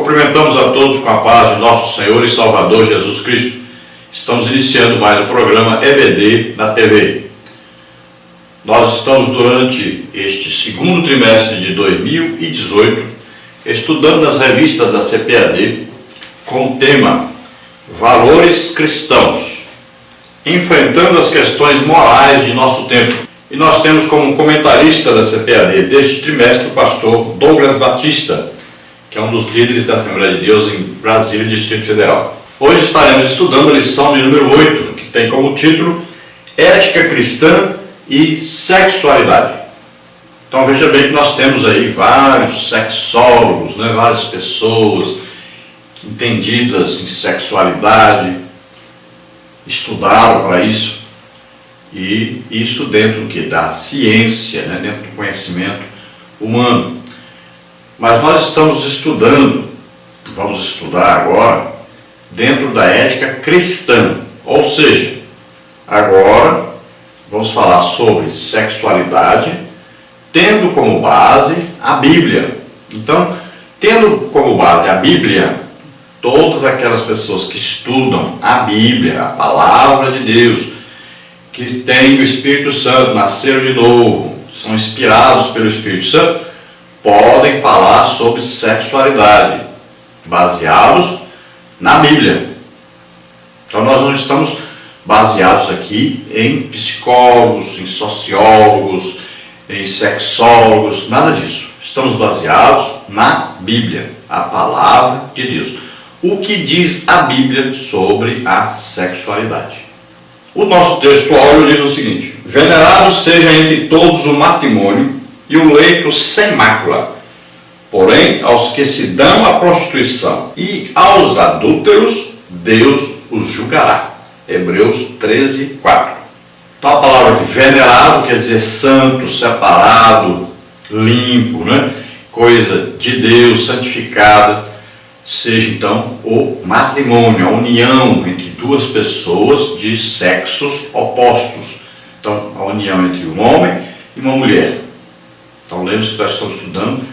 Cumprimentamos a todos com a paz de nosso Senhor e Salvador Jesus Cristo. Estamos iniciando mais o programa EBD na TV. Nós estamos durante este segundo trimestre de 2018 estudando as revistas da CPAD com o tema Valores Cristãos, enfrentando as questões morais de nosso tempo. E nós temos como comentarista da CPAD deste trimestre o pastor Douglas Batista, que é um dos líderes da Assembleia de Deus em Brasília, Distrito Federal. Hoje estaremos estudando a lição de número 8, que tem como título Ética Cristã e Sexualidade. Então veja bem que nós temos aí vários sexólogos, várias pessoas entendidas em sexualidade, estudaram para isso, e isso dentro do que? Da ciência, dentro do conhecimento humano. Mas nós estamos estudando, vamos estudar agora, dentro da ética cristã. Ou seja, agora vamos falar sobre sexualidade, tendo como base a Bíblia. Então, tendo como base a Bíblia, todas aquelas pessoas que estudam a Bíblia, a Palavra de Deus, que têm o Espírito Santo, nasceram de novo, são inspirados pelo Espírito Santo, podem falar sobre sexualidade, baseados na Bíblia. Então nós não estamos baseados aqui em psicólogos, em sociólogos, em sexólogos, nada disso. Estamos baseados na Bíblia, a Palavra de Deus. O que diz a Bíblia sobre a sexualidade? O nosso texto áureo diz o seguinte: venerado seja entre todos o matrimônio e o leito sem mácula. Porém, aos que se dão à prostituição e aos adúlteros, Deus os julgará. Hebreus 13, 4. Então a palavra de venerado quer dizer santo, separado, limpo, coisa de Deus, santificada. Seja então o matrimônio, a união entre duas pessoas de sexos opostos. Então a união entre um homem e uma mulher. Então lembre-se que nós estamos estudando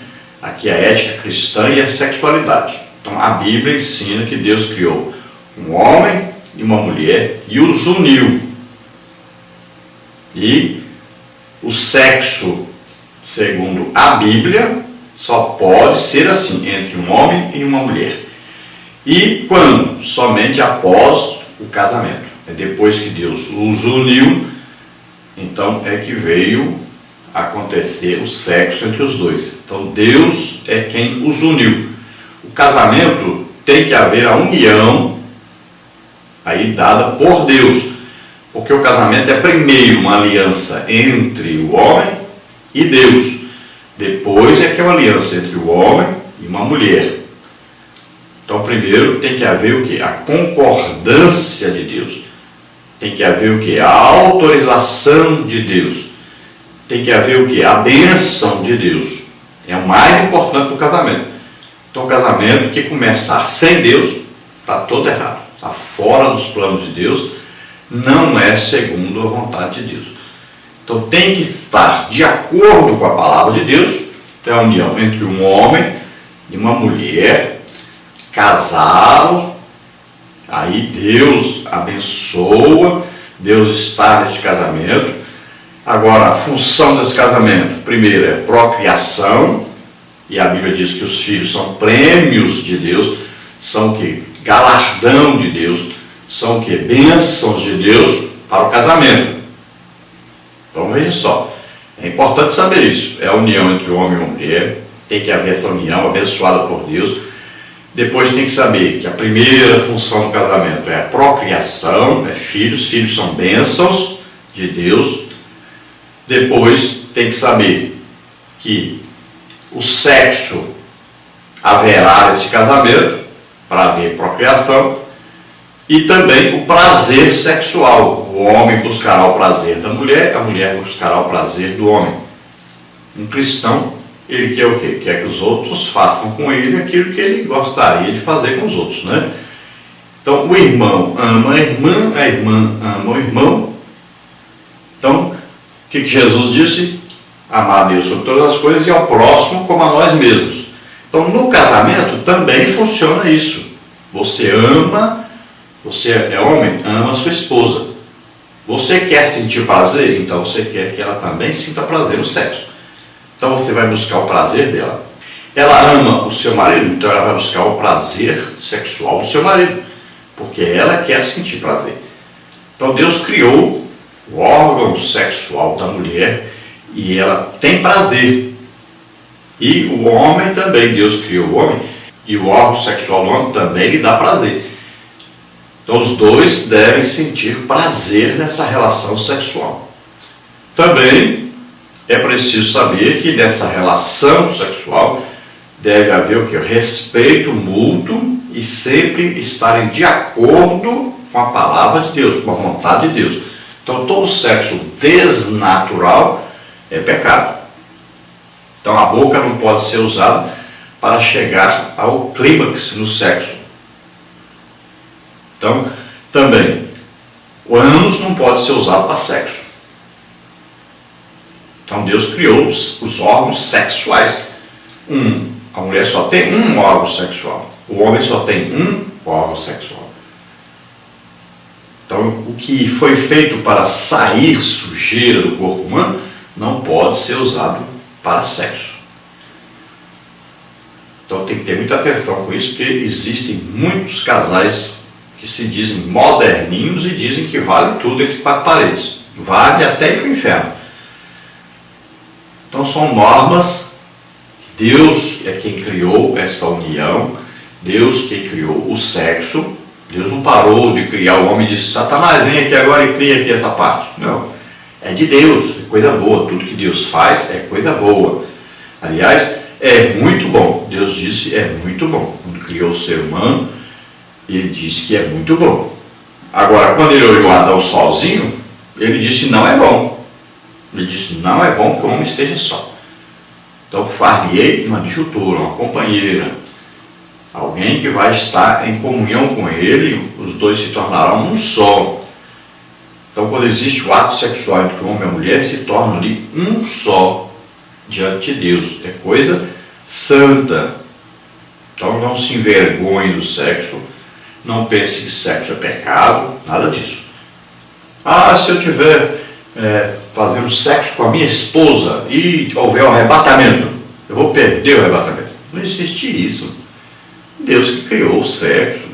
aqui a ética cristã e a sexualidade. Então a Bíblia ensina que Deus criou um homem e uma mulher e os uniu. E o sexo, segundo a Bíblia, só pode ser assim, entre um homem e uma mulher. E quando? Somente após o casamento. É depois que Deus os uniu, então é que veio acontecer o sexo entre os dois. Então Deus é quem os uniu. O casamento tem que haver a união aí dada por Deus, porque o casamento é primeiro uma aliança entre o homem e Deus. Depois é que é uma aliança entre o homem e uma mulher. Então primeiro tem que haver o que? A concordância de Deus. Tem que haver o que? A autorização de Deus. Tem que haver o que? A bênção de Deus. É o mais importante do casamento. Então o casamento que começar sem Deus está todo errado. Está fora dos planos de Deus. Não é segundo a vontade de Deus. Então tem que estar de acordo com a palavra de Deus. Então é a união entre um homem e uma mulher. Casaram. Aí Deus abençoa. Deus está nesse casamento. Agora, a função desse casamento, primeiro, é procriação, e a Bíblia diz que os filhos são prêmios de Deus, são que galardão de Deus, são que bênçãos de Deus para o casamento. Então veja só, é importante saber isso, é a união entre o homem e a mulher, tem que haver essa união abençoada por Deus. Depois tem que saber que a primeira função do casamento é a procriação, filhos são bênçãos de Deus. Depois tem que saber que o sexo haverá nesse casamento para haver procriação, e também o prazer sexual. O homem buscará o prazer da mulher, a mulher buscará o prazer do homem. Um cristão, ele quer o quê? Quer que os outros façam com ele aquilo que ele gostaria de fazer com os outros, Então o irmão ama a irmã ama o irmão. Então o que Jesus disse? Amar a Deus sobre todas as coisas e ao próximo como a nós mesmos. Então, no casamento também funciona isso. Você é homem, ama a sua esposa. Você quer sentir prazer? Então você quer que ela também sinta prazer no sexo. Então você vai buscar o prazer dela. Ela ama o seu marido, então ela vai buscar o prazer sexual do seu marido, porque ela quer sentir prazer. Então Deus criou o órgão sexual da mulher e ela tem prazer. E o homem também, Deus criou o homem e o órgão sexual do homem também lhe dá prazer. Então os dois devem sentir prazer nessa relação sexual. Também é preciso saber que nessa relação sexual deve haver o que? Respeito mútuo e sempre estarem de acordo com a palavra de Deus, com a vontade de Deus. Então todo sexo desnatural é pecado. Então a boca não pode ser usada para chegar ao clímax no sexo. Então, também, o ânus não pode ser usado para sexo. Então Deus criou os órgãos sexuais. A mulher só tem um órgão sexual. O homem só tem um órgão sexual. Então, o que foi feito para sair sujeira do corpo humano não pode ser usado para sexo. Então tem que ter muita atenção com isso, porque existem muitos casais que se dizem moderninhos e dizem que vale tudo entre quatro paredes. Vale até ir para o inferno. Então são normas. Deus é quem criou essa união. Deus quem criou o sexo. Deus não parou de criar o homem e disse: Satanás, vem aqui agora e cria aqui essa parte. Não. É de Deus, é coisa boa. Tudo que Deus faz é coisa boa. Aliás, é muito bom. Deus disse: é muito bom. Quando criou o ser humano, ele disse que é muito bom. Agora, quando ele olhou Adão sozinho, ele disse: não é bom. Ele disse: não é bom que o homem esteja só. Então, far-lhe uma adjutora, uma companheira, alguém que vai estar em comunhão com ele, os dois se tornarão um só. Então, quando existe o ato sexual entre o homem e a mulher, se torna ali um só diante de Deus. É coisa santa. Então, não se envergonhe do sexo. Não pense que sexo é pecado, nada disso. Se eu tiver fazendo sexo com a minha esposa e houver um arrebatamento, eu vou perder o arrebatamento. Não existe isso. Deus que criou o sexo.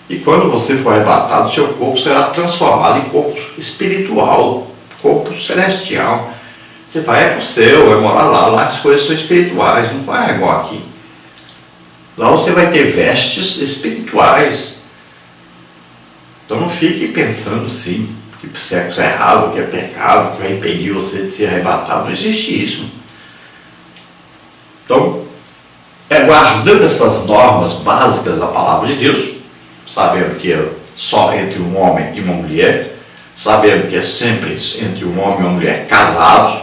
E quando você for arrebatado, seu corpo será transformado em corpo espiritual, corpo celestial. Você vai para o céu, vai morar lá as coisas são espirituais, não vai igual aqui. Lá você vai ter vestes espirituais. Então não fique pensando assim, que sexo é errado, que é pecado, que vai impedir você de ser arrebatado. Não existe isso. Então, guardando essas normas básicas da palavra de Deus, sabendo que é só entre um homem e uma mulher, sabendo que é sempre entre um homem e uma mulher casados,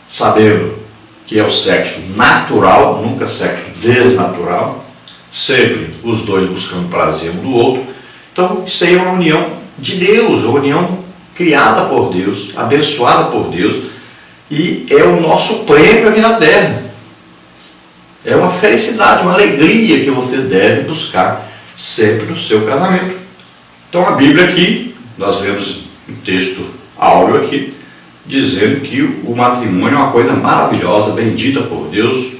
sabendo que é o sexo natural, nunca sexo desnatural, sempre os dois buscando prazer um do outro. Então isso aí é uma união de Deus, uma união criada por Deus, abençoada por Deus, e é o nosso prêmio aqui na terra. É uma felicidade, uma alegria que você deve buscar sempre no seu casamento. Então a Bíblia aqui, nós vemos um texto áureo aqui, dizendo que o matrimônio é uma coisa maravilhosa, bendita por Deus,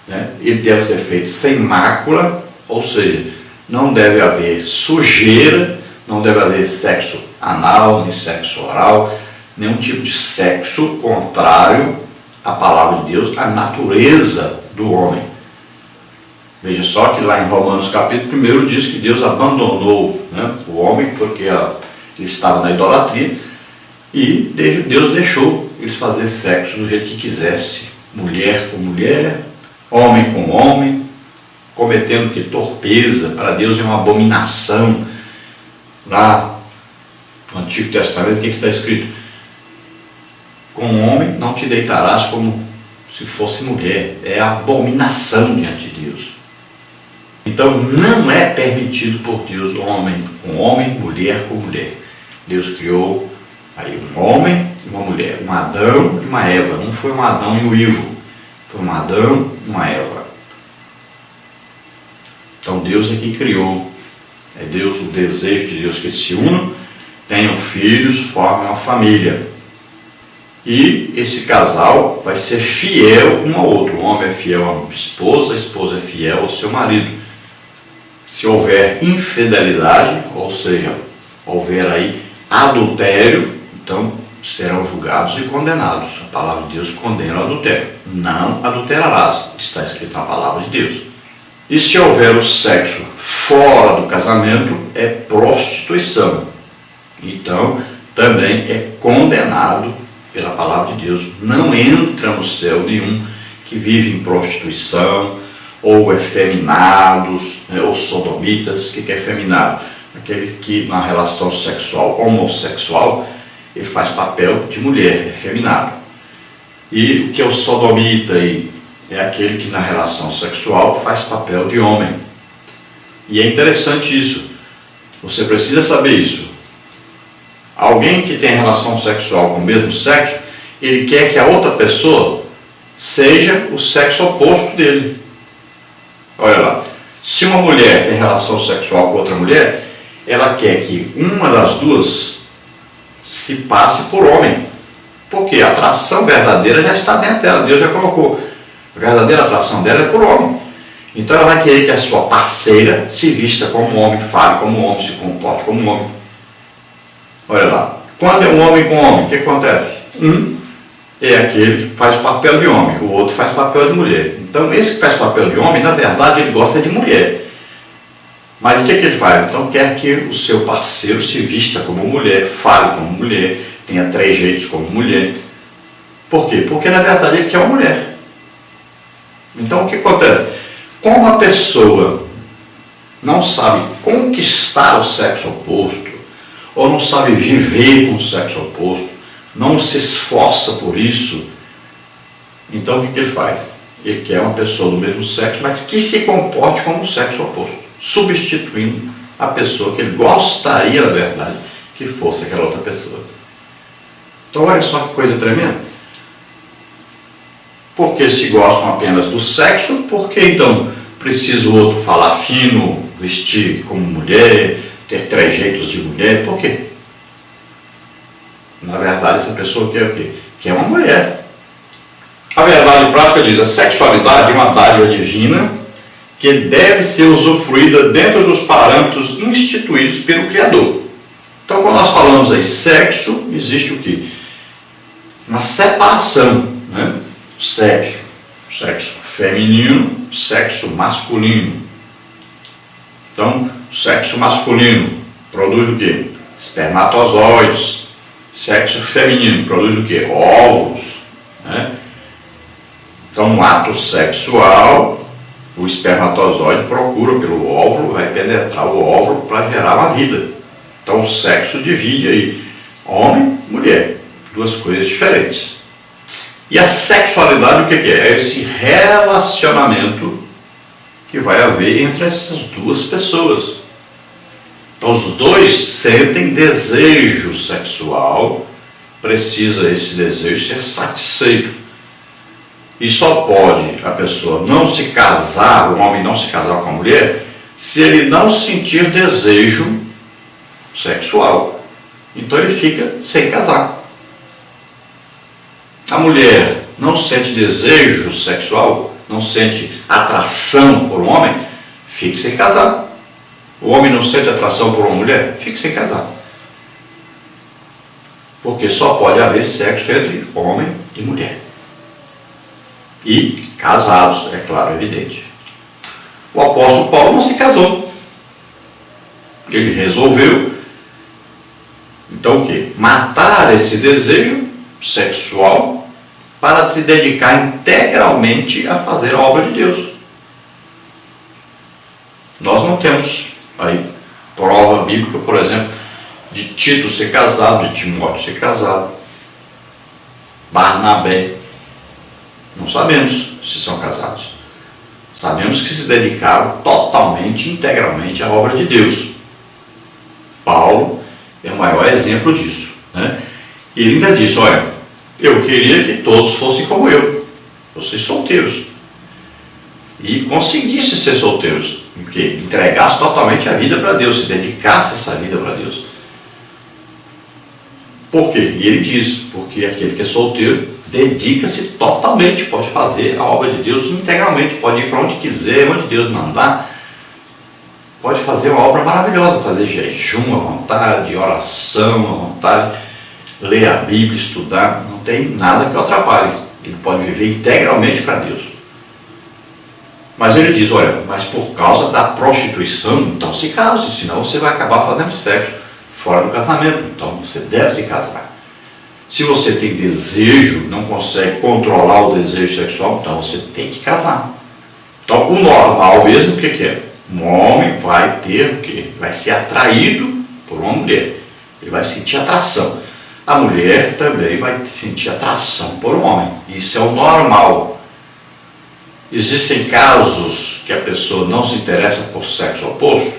né? Ele deve ser feito sem mácula, ou seja, não deve haver sujeira, não deve haver sexo anal, nem sexo oral, nenhum tipo de sexo contrário à palavra de Deus, à natureza do homem. Veja só que lá em Romanos capítulo 1 diz que Deus abandonou, né, o homem porque ele estava na idolatria, e Deus deixou eles fazer sexo do jeito que quisesse, mulher com mulher, homem com homem, cometendo que torpeza. Para Deus é uma abominação. Lá no Antigo Testamento, o que está escrito? Com homem não te deitarás como se fosse mulher. É abominação diante de Deus. Então não é permitido por Deus homem com homem, mulher com mulher. Deus criou aí um homem e uma mulher, um Adão e uma Eva. Não foi um Adão e um Ivo, foi um Adão e uma Eva. Então Deus é quem criou. É Deus, o desejo de Deus que eles se unam, tenham filhos, formem uma família. E esse casal vai ser fiel um ao outro. O homem é fiel à esposa, a esposa é fiel ao seu marido. Se houver infidelidade, ou seja, houver aí adultério, então serão julgados e condenados. A palavra de Deus condena o adultério. Não adulterarás, está escrito na palavra de Deus. E se houver o sexo fora do casamento, é prostituição. Então, também é condenado pela palavra de Deus. Não entra no céu nenhum que vive em prostituição, ou efeminados, ou sodomitas. O que é efeminado? Aquele que na relação sexual homossexual, ele faz papel de mulher, efeminado. E o que é o sodomita aí? É aquele que na relação sexual faz papel de homem. E é interessante isso. Você precisa saber isso. Alguém que tem relação sexual com o mesmo sexo, ele quer que a outra pessoa seja o sexo oposto dele. Olha lá. Se uma mulher tem relação sexual com outra mulher, ela quer que uma das duas se passe por homem. Porque a atração verdadeira já está dentro dela. Deus já colocou. A verdadeira atração dela é por homem. Então ela vai querer que a sua parceira se vista como homem, fale como homem, se comporte como homem. Olha lá. Quando é um homem com homem, o que acontece? Um é aquele que faz papel de homem, o outro faz papel de mulher. Então esse que faz papel de homem, na verdade, ele gosta de mulher. Mas o que ele faz? Então quer que o seu parceiro se vista como mulher, fale como mulher, tenha trejeitos como mulher. Por quê? Porque na verdade ele quer uma mulher. Então o que acontece? Como a pessoa não sabe conquistar o sexo oposto, ou não sabe viver com o sexo oposto, não se esforça por isso, então o que ele faz? Ele quer uma pessoa do mesmo sexo, mas que se comporte como o sexo oposto, substituindo a pessoa que ele gostaria, na verdade, que fosse aquela outra pessoa. Então olha só que coisa tremenda. Porque se gostam apenas do sexo, por que então precisa o outro falar fino, vestir como mulher, ter trejeitos de mulher? Por quê? Na verdade, essa pessoa quer o quê? Quer uma mulher. A verdade prática diz: a sexualidade é uma dádiva divina que deve ser usufruída dentro dos parâmetros instituídos pelo Criador. Então, quando nós falamos aí sexo, existe o quê? Uma separação, né? Sexo feminino, sexo masculino. Então, sexo masculino produz o quê? Espermatozoides. Sexo feminino produz o quê? Óvulos, né? Então, no ato sexual, o espermatozoide procura pelo óvulo, vai penetrar o óvulo para gerar uma vida. Então, o sexo divide aí homem e mulher, duas coisas diferentes. E a sexualidade, o que é? É esse relacionamento que vai haver entre essas duas pessoas. Então, os dois sentem desejo sexual, precisa esse desejo ser satisfeito. E só pode a pessoa não se casar, o homem não se casar com a mulher, se ele não sentir desejo sexual. Então ele fica sem casar. A mulher não sente desejo sexual, não sente atração por um homem, fica sem casar. O homem não sente atração por uma mulher, fica sem casar. Porque só pode haver sexo entre homem e mulher. E casados, é claro, evidente. O apóstolo Paulo não se casou. Ele resolveu, então o quê? Matar esse desejo sexual para se dedicar integralmente a fazer a obra de Deus. Nós não temos aí prova bíblica, por exemplo, de Tito ser casado, de Timóteo ser casado, Barnabé. Não sabemos se são casados. Sabemos que se dedicaram totalmente, integralmente à obra de Deus. Paulo é o maior exemplo disso, né? E ele ainda disse: olha, eu queria que todos fossem como eu, vocês solteiros, e conseguissem ser solteiros, que entregasse totalmente a vida para Deus, se dedicasse essa vida para Deus. Por quê? E ele diz, porque aquele que é solteiro dedica-se totalmente, pode fazer a obra de Deus integralmente, pode ir para onde quiser, onde Deus mandar, pode fazer uma obra maravilhosa, fazer jejum à vontade, oração à vontade, ler a Bíblia, estudar, não tem nada que o atrapalhe. Ele pode viver integralmente para Deus. Mas ele diz, olha, mas por causa da prostituição, então se case, senão você vai acabar fazendo sexo fora do casamento, então você deve se casar. Se você tem desejo, não consegue controlar o desejo sexual, então você tem que casar. Então o normal mesmo, o que é? Um homem vai ter o quê? Vai ser atraído por uma mulher, ele vai sentir atração. A mulher também vai sentir atração por um homem, isso é o normal. Existem casos que a pessoa não se interessa por sexo oposto?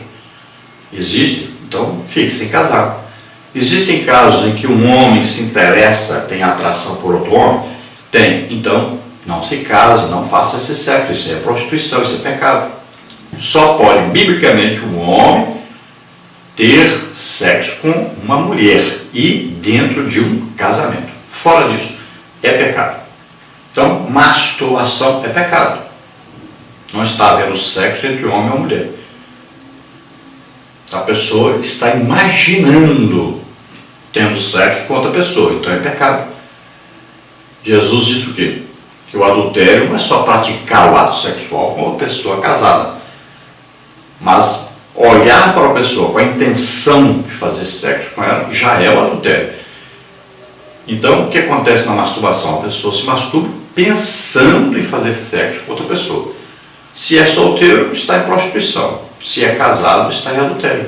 Existe, então fique sem casar. Existem casos em que um homem se interessa, tem atração por outro homem? Tem, então não se case, não faça esse sexo, isso é prostituição, isso é pecado. Só pode, biblicamente, um homem ter sexo com uma mulher e dentro de um casamento. Fora disso, é pecado. Então, masturbação é pecado. Não está havendo sexo entre homem e uma mulher. A pessoa está imaginando tendo sexo com outra pessoa, então é pecado. Jesus disse o quê? Que o adultério não é só praticar o ato sexual com uma pessoa casada, mas olhar para a pessoa com a intenção de fazer sexo com ela já é o adultério. Então, o que acontece na masturbação? A pessoa se masturba pensando em fazer sexo com outra pessoa. Se é solteiro, está em prostituição. Se é casado, está em adultério.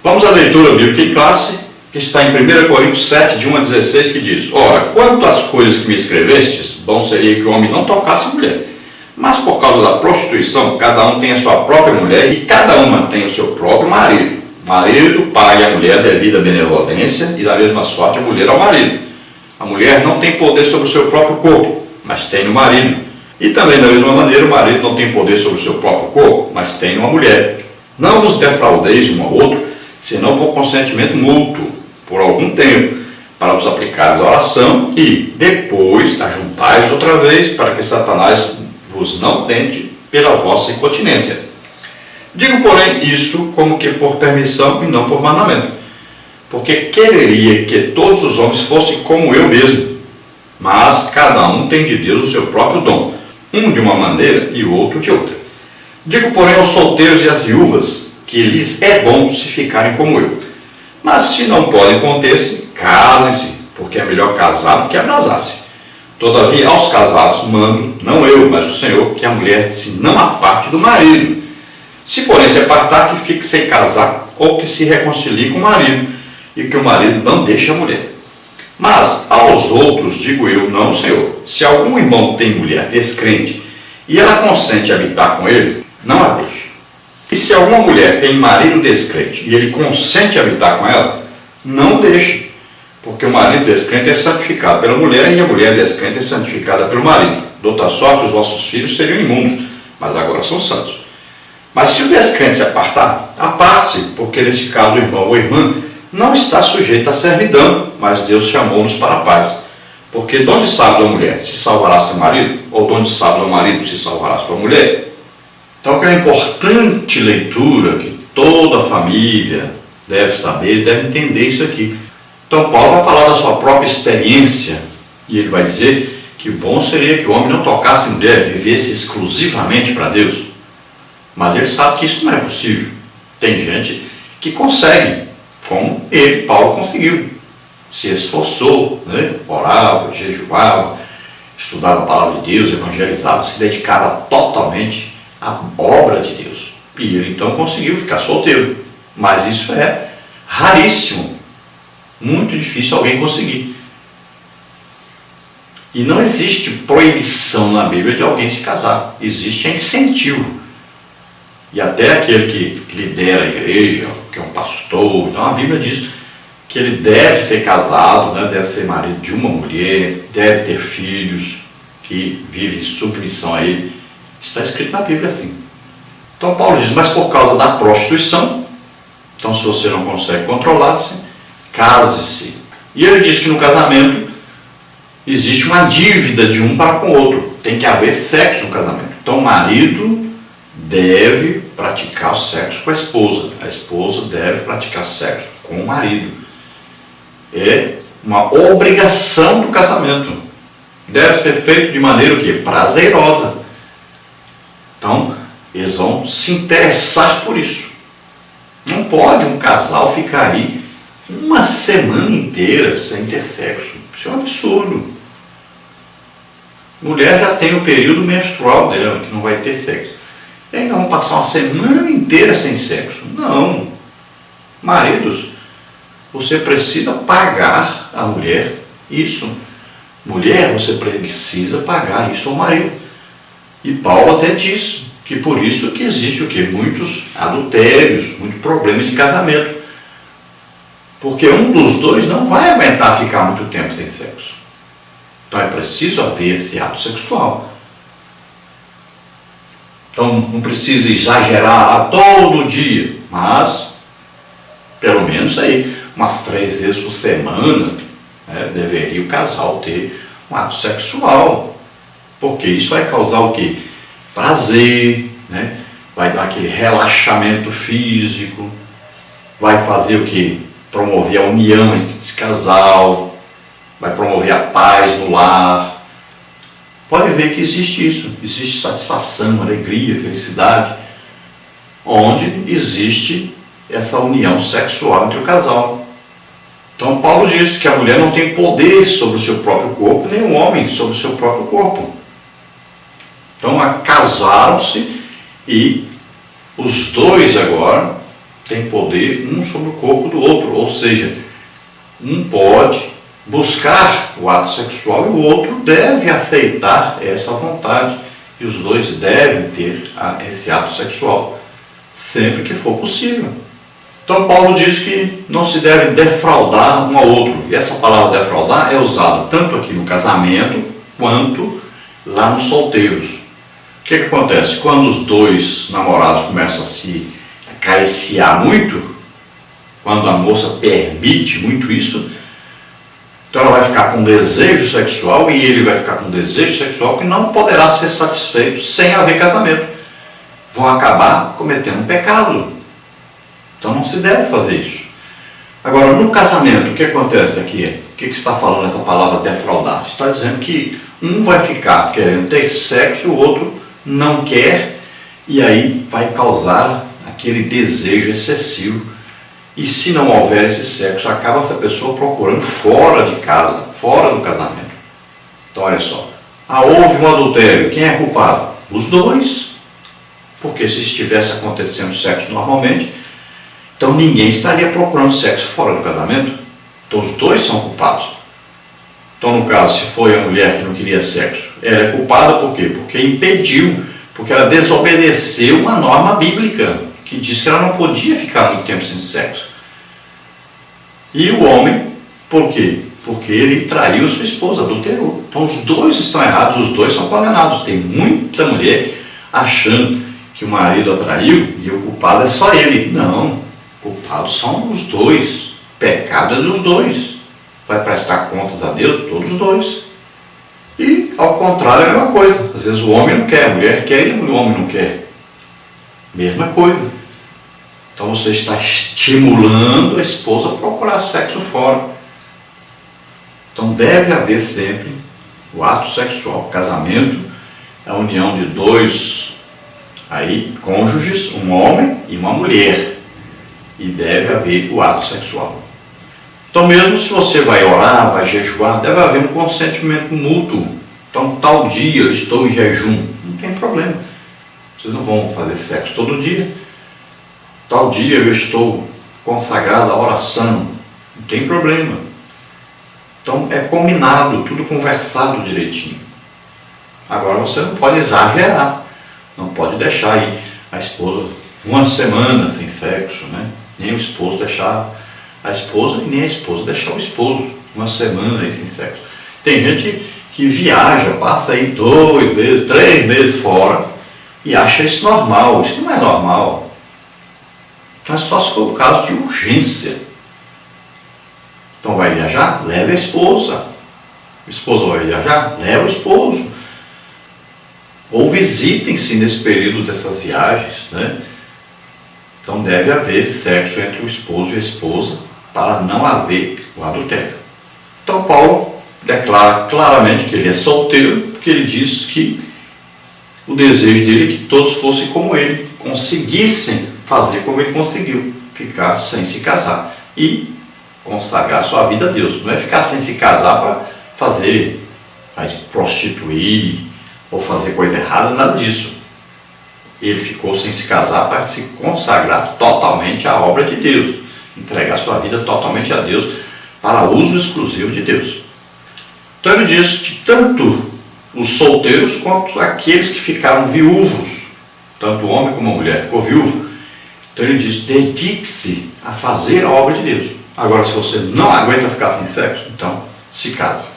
Vamos à leitura bíblica em classe, que está em 1 Coríntios 7, de 1 a 16, que diz: ora, quanto às coisas que me escrevestes, bom seria que o homem não tocasse mulher. Mas por causa da prostituição, cada um tem a sua própria mulher e cada uma tem o seu próprio marido. O marido paga a mulher devido à benevolência e da mesma sorte a mulher ao marido. A mulher não tem poder sobre o seu próprio corpo, mas tem o marido. E também da mesma maneira o marido não tem poder sobre o seu próprio corpo, mas tem uma mulher. Não vos defraudeis um ao outro, senão por consentimento mútuo, por algum tempo, para vos aplicares a oração e depois ajuntais outra vez, para que Satanás vos não tente pela vossa incontinência. Digo, porém, isso como que por permissão e não por mandamento, porque quereria que todos os homens fossem como eu mesmo, mas cada um tem de Deus o seu próprio dom, um de uma maneira e o outro de outra. Digo, porém, aos solteiros e às viúvas, que lhes é bom se ficarem como eu. Mas se não podem conter-se, casem-se, porque é melhor casar do que abrasar-se. Todavia, aos casados mando, não eu, mas o Senhor, que a mulher se não aparte do marido. Se, porém, se apartar, que fique sem casar, ou que se reconcilie com o marido, e que o marido não deixe a mulher. Mas aos outros digo eu, não, Senhor, se algum irmão tem mulher descrente, e ela consente habitar com ele, não a deixe. E se alguma mulher tem marido descrente, e ele consente habitar com ela, não deixe. Porque o marido descrente é santificado pela mulher, e a mulher descrente é santificada pelo marido. De outra sorte, os vossos filhos seriam imundos, mas agora são santos. Mas se o descrente se apartar, aparte-se, porque nesse caso o irmão ou irmã não está sujeito à servidão, mas Deus chamou-nos para a paz. Porque de onde sabe a mulher, se salvarás teu marido? Ou de onde sabe o marido, se salvarás tua mulher? Então, que é uma importante leitura que toda a família deve saber, deve entender isso aqui. Então, Paulo vai falar da sua própria experiência, e ele vai dizer que bom seria que o homem não tocasse mulher, vivesse exclusivamente para Deus. Mas ele sabe que isso não é possível. Tem gente que consegue, como ele, Paulo, conseguiu. Se esforçou, né? Orava, jejuava, estudava a palavra de Deus, evangelizava, se dedicava totalmente à obra de Deus. E ele então conseguiu ficar solteiro. Mas isso é raríssimo. Muito difícil alguém conseguir. E não existe proibição na Bíblia de alguém se casar. Existe incentivo. E até aquele que lidera a igreja, que é um pastor, então a Bíblia diz que ele deve ser casado, né? Deve ser marido de uma mulher, deve ter filhos que vivem em submissão a ele. Está escrito na Bíblia assim. Então Paulo diz, mas por causa da prostituição, então se você não consegue controlar-se, case-se. E ele diz que no casamento existe uma dívida de um para com o outro. Tem que haver sexo no casamento. Então o marido deve praticar o sexo com a esposa deve praticar sexo com o marido. É uma obrigação do casamento. Deve ser feito de maneira o quê? Prazerosa. Então, eles vão se interessar por isso. Não pode um casal ficar aí uma semana inteira sem ter sexo. Isso é um absurdo. Mulher já tem o período menstrual dela, que não vai ter sexo. E ainda vão passar uma semana inteira sem sexo. Não. Maridos, você precisa pagar a mulher isso. Mulher, você precisa pagar isso ao marido. E Paulo até diz que por isso que existe o quê? Muitos adultérios, muitos problemas de casamento. Porque um dos dois não vai aguentar ficar muito tempo sem sexo. Então é preciso haver esse ato sexual. Então não precisa exagerar a todo dia, mas pelo menos aí umas 3 vezes por semana, né, deveria o casal ter um ato sexual. Porque isso vai causar o quê? Prazer, né? Vai dar aquele relaxamento físico, vai fazer o quê? Promover a união entre esse casal, vai promover a paz no lar. Pode ver que existe isso, existe satisfação, alegria, felicidade, onde existe essa união sexual entre o casal. Então Paulo diz que a mulher não tem poder sobre o seu próprio corpo, nem o homem sobre o seu próprio corpo. Então casaram-se e os dois agora têm poder um sobre o corpo do outro, ou seja, um pode buscar o ato sexual e o outro deve aceitar essa vontade, e os dois devem ter esse ato sexual sempre que for possível. Então Paulo diz que não se deve defraudar um ao outro, e essa palavra defraudar é usada tanto aqui no casamento quanto lá nos solteiros. O que acontece? Quando os dois namorados começam a se acariciar muito, quando a moça permite muito isso, então ela vai ficar com desejo sexual e ele vai ficar com desejo sexual que não poderá ser satisfeito sem haver casamento. Vão acabar cometendo um pecado. Então não se deve fazer isso. Agora, no casamento, o que acontece aqui? O que está falando essa palavra defraudar? Está dizendo que um vai ficar querendo ter sexo e o outro não quer, e aí vai causar aquele desejo excessivo. E se não houver esse sexo, acaba essa pessoa procurando fora de casa, fora do casamento. Então olha só, houve um adultério, quem é culpado? Os dois. Porque se estivesse acontecendo sexo normalmente, então ninguém estaria procurando sexo fora do casamento. Então os dois são culpados. Então no caso, se foi a mulher que não queria sexo, ela é culpada por quê? Porque impediu, porque ela desobedeceu uma norma bíblica que diz que ela não podia ficar muito tempo sem sexo. E o homem, por quê? Porque ele traiu sua esposa, adulterou. Então os dois estão errados, os dois são condenados. Tem muita mulher achando que o marido a traiu e o culpado é só ele. Não, culpados são os dois. Pecado é dos dois. Vai prestar contas a Deus, todos os dois. E ao contrário é a mesma coisa. Às vezes o homem não quer, a mulher quer e o homem não quer. Mesma coisa. Então você está estimulando a esposa a procurar sexo fora. Então deve haver sempre o ato sexual. O casamento é a união de dois cônjuges, um homem e uma mulher. E deve haver o ato sexual. Então mesmo se você vai orar, vai jejuar, deve haver um consentimento mútuo. Então tal dia eu estou em jejum, não tem problema. Vocês não vão fazer sexo todo dia. Tal dia eu estou consagrado à oração, não tem problema. Então é combinado, tudo conversado direitinho. Agora você não pode exagerar, não pode deixar aí a esposa uma semana sem sexo, né? Nem o esposo deixar a esposa e nem a esposa deixar o esposo uma semana aí sem sexo. Tem gente que viaja, passa aí 2 meses, 3 meses fora e acha isso normal. Isso não é normal. Então é só se for o caso de urgência. Então vai viajar? Leve a esposa. O esposo vai viajar? Leva o esposo. Ou visitem-se nesse período dessas viagens, né? Então deve haver sexo entre o esposo e a esposa para não haver o adultério. Então Paulo declara claramente que ele é solteiro, porque ele diz que o desejo dele é que todos fossem como ele, conseguissem fazer como ele conseguiu, ficar sem se casar e consagrar sua vida a Deus. Não é ficar sem se casar para fazer, prostituir ou fazer coisa errada, nada disso. Ele ficou sem se casar para se consagrar totalmente à obra de Deus, entregar sua vida totalmente a Deus para uso exclusivo de Deus. Então ele diz que tanto os solteiros quanto aqueles que ficaram viúvos, tanto o homem como a mulher ficou viúvo, então ele diz, dedique-se a fazer a obra de Deus. Agora, se você não aguenta ficar sem sexo, então se case.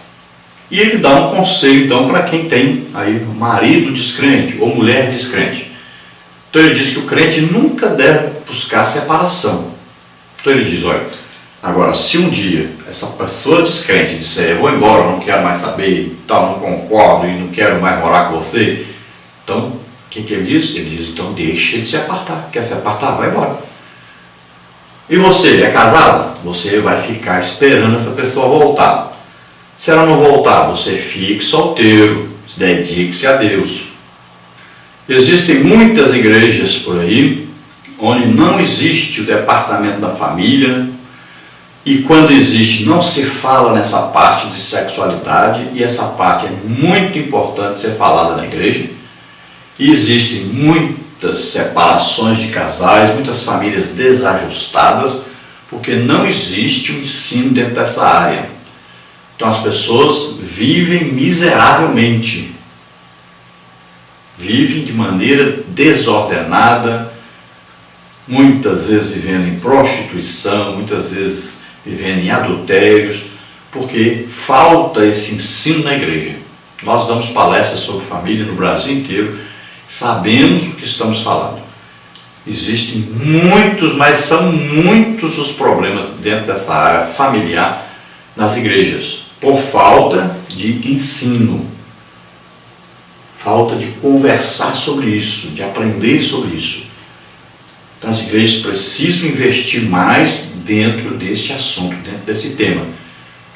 E ele dá um conselho então para quem tem aí marido descrente ou mulher descrente. Então ele diz que o crente nunca deve buscar separação. Então ele diz, olha, agora se um dia essa pessoa descrente disser, eu vou embora, não quero mais saber, tal, não concordo e não quero mais morar com você, então o que ele diz? Ele diz, então deixa ele se apartar. Quer se apartar? Vai embora. E você, é casado? Você vai ficar esperando essa pessoa voltar. Se ela não voltar, você fique solteiro, dedique-se a Deus. Existem muitas igrejas por aí onde não existe o departamento da família e quando existe não se fala nessa parte de sexualidade e essa parte é muito importante ser falada na igreja. E existem muitas separações de casais, muitas famílias desajustadas porque não existe um ensino dentro dessa área. Então as pessoas vivem miseravelmente. Vivem de maneira desordenada, muitas vezes vivendo em prostituição, muitas vezes vivendo em adultérios, porque falta esse ensino na igreja. Nós damos palestras sobre família no Brasil inteiro, sabemos o que estamos falando. Existem muitos, mas são muitos os problemas dentro dessa área familiar nas igrejas, por falta de ensino. Falta de conversar sobre isso, de aprender sobre isso. Então as igrejas precisam investir mais dentro deste assunto, dentro desse tema.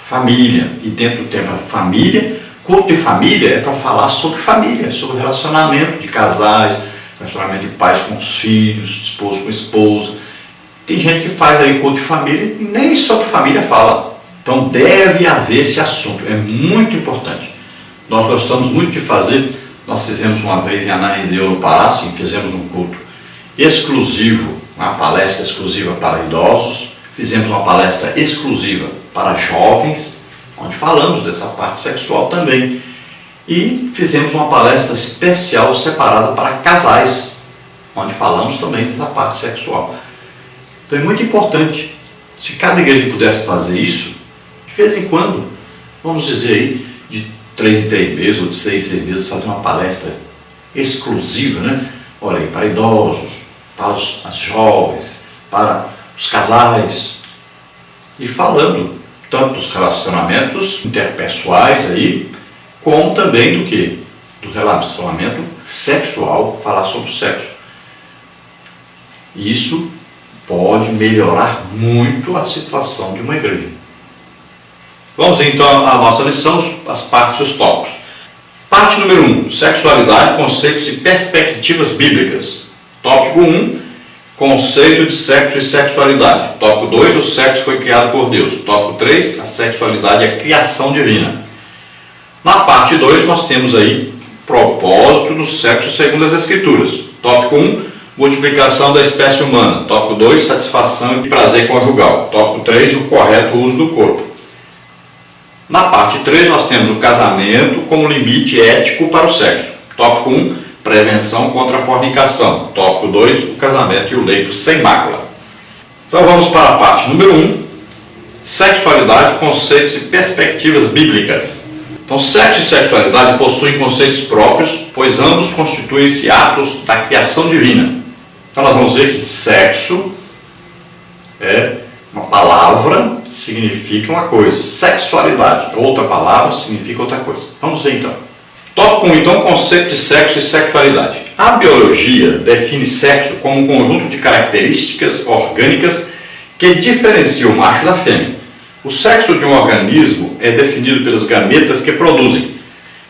Família. E dentro do tema família, culto de família é para falar sobre família, sobre relacionamento de casais, relacionamento de pais com os filhos, de esposo com esposa. Tem gente que faz aí culto de família e nem sobre família fala. Então deve haver esse assunto, é muito importante. Nós gostamos muito de fazer. Nós fizemos uma vez em Ananindeua, no Palácio, fizemos um culto exclusivo, uma palestra exclusiva para idosos, fizemos uma palestra exclusiva para jovens, onde falamos dessa parte sexual também, e fizemos uma palestra especial separada para casais, onde falamos também dessa parte sexual. Então é muito importante, se cada igreja pudesse fazer isso, de vez em quando, vamos dizer aí, de 3 em 3 meses ou de 6 em 6 meses, fazer uma palestra exclusiva, né? Olha aí, para idosos, para as jovens, para os casais, e falando tanto dos relacionamentos interpessoais aí, como também do que? Do relacionamento sexual, falar sobre o sexo. Isso pode melhorar muito a situação de uma igreja. Vamos então à nossa lição, as partes e os tópicos. Parte número 1, sexualidade, conceitos e perspectivas bíblicas. Tópico 1, conceito de sexo e sexualidade. Tópico 2, o sexo foi criado por Deus. Tópico 3, a sexualidade é a criação divina. Na parte 2 nós temos aí propósito do sexo segundo as Escrituras. Tópico 1, multiplicação da espécie humana. Tópico 2, satisfação e prazer conjugal. Tópico 3, o correto uso do corpo. Na parte 3 nós temos o casamento como limite ético para o sexo. Tópico 1, prevenção contra a fornicação. Tópico 2, o casamento e o leito sem mácula. Então vamos para a parte número 1, sexualidade, conceitos e perspectivas bíblicas. Então, sexo e sexualidade possuem conceitos próprios, pois ambos constituem-se atos da criação divina. Então, nós vamos ver que sexo é uma palavra que significa uma coisa, sexualidade, outra palavra significa outra coisa. Vamos ver então. Tópico 1, então, conceito de sexo e sexualidade. A biologia define sexo como um conjunto de características orgânicas que diferencia o macho da fêmea. O sexo de um organismo é definido pelos gametas que produzem.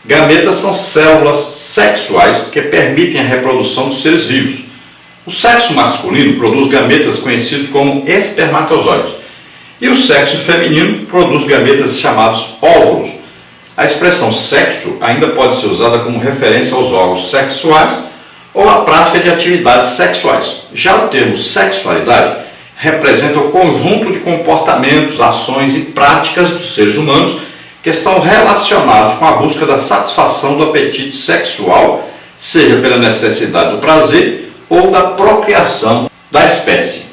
Gametas são células sexuais que permitem a reprodução dos seres vivos. O sexo masculino produz gametas conhecidos como espermatozoides. E o sexo feminino produz gametas chamados óvulos. A expressão sexo ainda pode ser usada como referência aos órgãos sexuais ou à prática de atividades sexuais. Já o termo sexualidade representa o conjunto de comportamentos, ações e práticas dos seres humanos que estão relacionados com a busca da satisfação do apetite sexual, seja pela necessidade do prazer ou da procriação da espécie.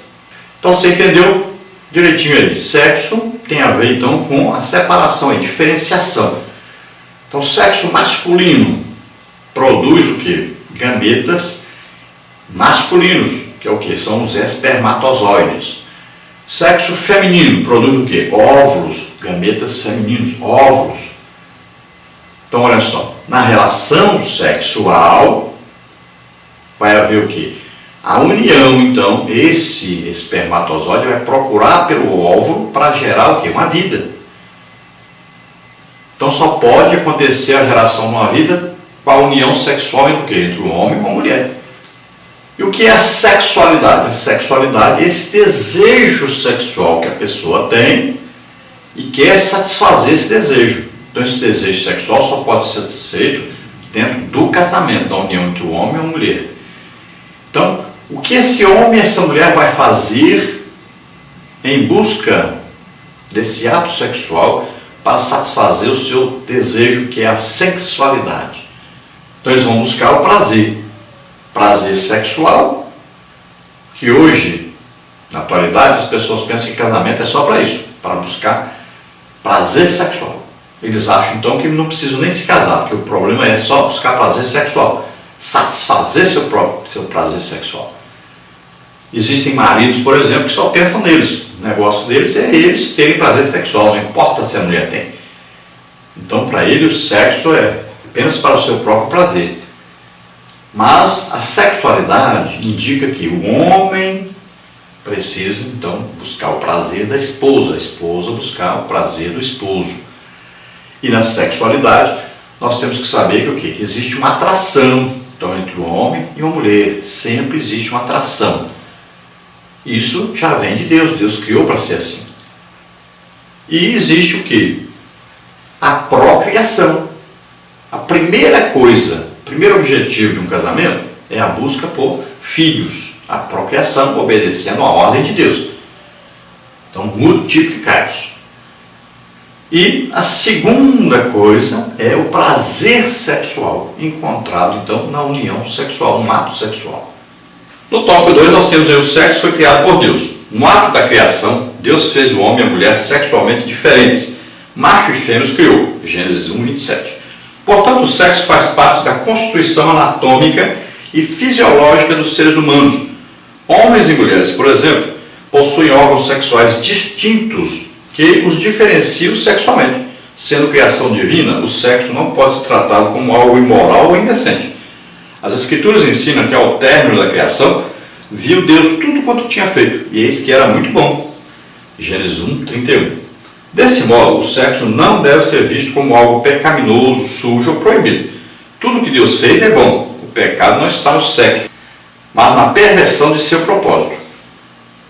Então você entendeu direitinho aí. Sexo tem a ver então com a separação, a diferenciação. Então o sexo masculino produz o que? Gametas masculinos, que é o que? São os espermatozoides. Sexo feminino produz o que? Óvulos, gametas femininos, óvulos. Então olha só, na relação sexual vai haver o que? A união, então, esse espermatozoide vai procurar pelo óvulo para gerar o que? Uma vida. Então só pode acontecer a geração de uma vida com a união sexual entre o que? Entre um homem e uma mulher. E o que é a sexualidade? A sexualidade é esse desejo sexual que a pessoa tem e quer satisfazer esse desejo. Então esse desejo sexual só pode ser satisfeito dentro do casamento, da união entre o homem e a mulher. Então, o que esse homem e essa mulher vai fazer em busca desse ato sexual para satisfazer o seu desejo, que é a sexualidade? Então eles vão buscar o prazer sexual, que hoje, na atualidade, as pessoas pensam que casamento é só para isso, para buscar prazer sexual. Eles acham então que não precisam nem se casar, porque o problema é só buscar prazer sexual, satisfazer seu prazer sexual. Existem maridos, por exemplo, que só pensam neles. O negócio deles é eles terem prazer sexual, não importa se a mulher tem. Então, para ele, o sexo é apenas para o seu próprio prazer. Mas a sexualidade indica que o homem precisa, então, buscar o prazer da esposa, a esposa buscar o prazer do esposo. E na sexualidade, nós temos que saber que o quê? Existe uma atração, então, entre o homem e a mulher. Sempre existe uma atração. Isso já vem de Deus. Deus criou para ser assim. E existe o quê? A procriação. A primeira coisa, o primeiro objetivo de um casamento é a busca por filhos. A procriação, obedecendo a ordem de Deus. Então, multiplicai-vos. E a segunda coisa é o prazer sexual, encontrado então na união sexual, no ato sexual. No tópico 2 nós temos aí o sexo foi criado por Deus. No ato da criação, Deus fez o homem e a mulher sexualmente diferentes. Macho e fêmea os criou. Gênesis 1, 27. Portanto, o sexo faz parte da constituição anatômica e fisiológica dos seres humanos. Homens e mulheres, por exemplo, possuem órgãos sexuais distintos que os diferenciam sexualmente. Sendo criação divina, o sexo não pode ser tratado como algo imoral ou indecente. As Escrituras ensinam que ao término da criação, viu Deus tudo quanto tinha feito, e eis que era muito bom. Gênesis 1, 31. Desse modo, o sexo não deve ser visto como algo pecaminoso, sujo ou proibido. Tudo que Deus fez é bom. O pecado não está no sexo, mas na perversão de seu propósito.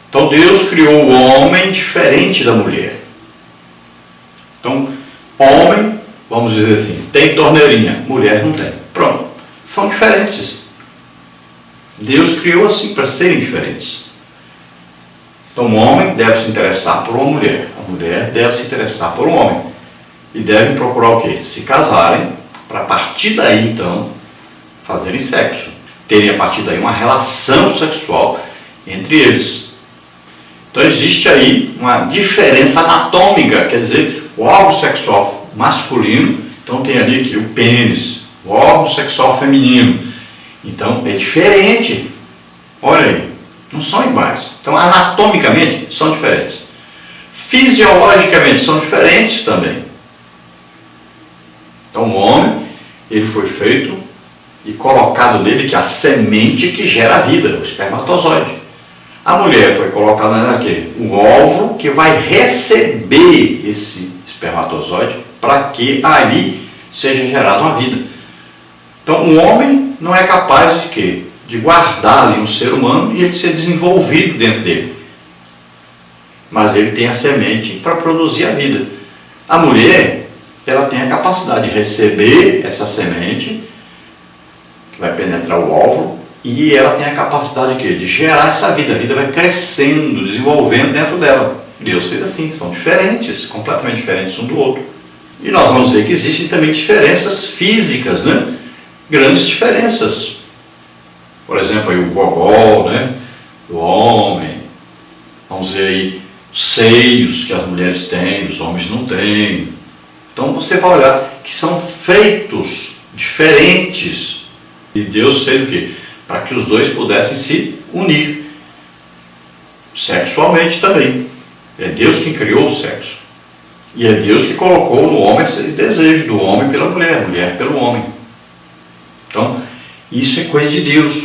Então Deus criou o homem diferente da mulher. Então, homem, vamos dizer assim, tem torneirinha, mulher não tem. Pronto, são diferentes. Deus criou assim para serem diferentes. Então o homem deve se interessar por uma mulher, a mulher deve se interessar por um homem. E devem procurar o quê? Se casarem, para a partir daí então, fazerem sexo. Terem a partir daí uma relação sexual entre eles. Então existe aí uma diferença anatômica, quer dizer, o órgão sexual masculino Então tem ali aqui o pênis, o órgão sexual feminino. Então é diferente. Olha aí, não são iguais. Então anatomicamente são diferentes. Fisiologicamente são diferentes também. Então o homem, ele foi feito e colocado nele que é a semente que gera a vida, o espermatozoide. A mulher foi colocada nela aqui, o óvulo que vai receber esse espermatozoide para que ali seja gerada uma vida. Então o homem não é capaz de quê? De guardar ali um ser humano e ele ser desenvolvido dentro dele. Mas ele tem a semente para produzir a vida. A mulher, ela tem a capacidade de receber essa semente, que vai penetrar o óvulo, e ela tem a capacidade de quê? De gerar essa vida. A vida vai crescendo, desenvolvendo dentro dela. Deus fez assim, são diferentes, completamente diferentes um do outro. E nós vamos ver que existem também diferenças físicas, né? Grandes diferenças. Por exemplo, aí o gogó, né? Do homem. Vamos ver aí seios que as mulheres têm, os homens não têm. Então você vai olhar que são feitos diferentes. E Deus fez o quê? Para que os dois pudessem se unir. Sexualmente também. É Deus quem criou o sexo. E é Deus que colocou no homem esse desejo do homem pela mulher, a mulher pelo homem. Então, isso é coisa de Deus.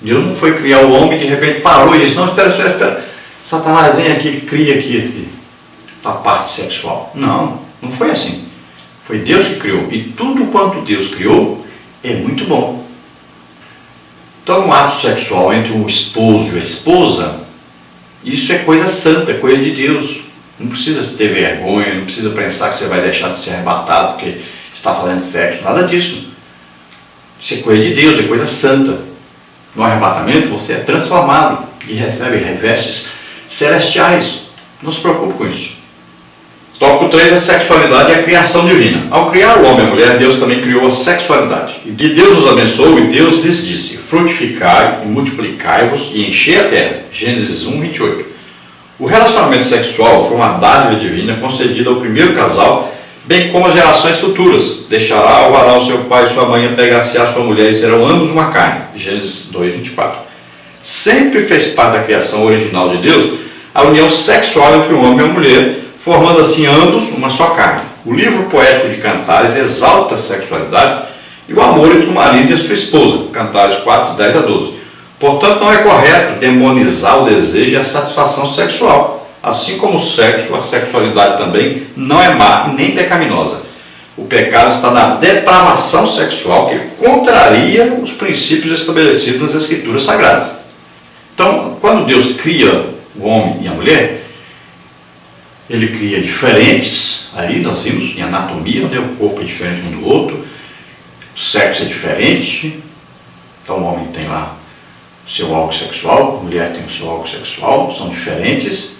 Deus não foi criar o homem e de repente parou e disse, não, espera. Satanás vem aqui e cria aqui essa parte sexual. Não, não foi assim. Foi Deus que criou. E tudo quanto Deus criou é muito bom. Então, um ato sexual entre o esposo e a esposa, isso é coisa santa, é coisa de Deus. Não precisa ter vergonha, não precisa pensar que você vai deixar de ser arrebatado porque está fazendo sexo, nada disso. Isso é coisa de Deus, é coisa santa. No arrebatamento você é transformado e recebe revestes celestiais. Não se preocupe com isso. Tópico 3 é a sexualidade e a criação divina. Ao criar o homem e a mulher, Deus também criou a sexualidade. E Deus os abençoou e Deus lhes disse, frutificai e multiplicai-vos e enchei a terra. Gênesis 1, 28. O relacionamento sexual foi uma dádiva divina concedida ao primeiro casal, bem como às gerações futuras. Deixará o varão seu pai e sua mãe, apegar-se à sua mulher e serão ambos uma carne. Gênesis 2, 24. Sempre fez parte da criação original de Deus a união sexual entre o homem e a mulher, formando assim ambos uma só carne. O livro poético de Cantares exalta a sexualidade e o amor entre o marido e a sua esposa. Cantares 4, 10 a 12. Portanto, não é correto demonizar o desejo e a satisfação sexual. Assim como o sexo, a sexualidade também não é má e nem pecaminosa. O pecado está na depravação sexual que contraria os princípios estabelecidos nas Escrituras Sagradas. Então, quando Deus cria o homem e a mulher, Ele cria diferentes, aí nós vimos em anatomia, né? O corpo é diferente um do outro, o sexo é diferente, então o homem tem lá o seu órgão sexual, a mulher tem o seu órgão sexual, são diferentes,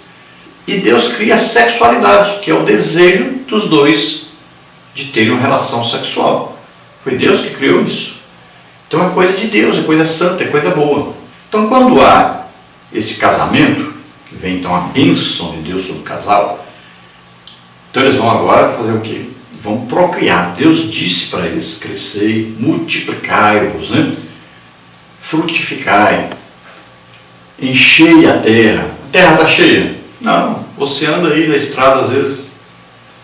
e Deus cria a sexualidade, que é o desejo dos dois de terem uma relação sexual. Foi Deus que criou isso. Então é coisa de Deus, é coisa santa, é coisa boa. Então quando há esse casamento, que vem então a bênção de Deus sobre o casal, então eles vão agora fazer o quê? Vão procriar. Deus disse para eles, crescei, multiplicai-vos, né? Frutificai, enchei a terra. A terra está cheia? Não, você anda aí na estrada às vezes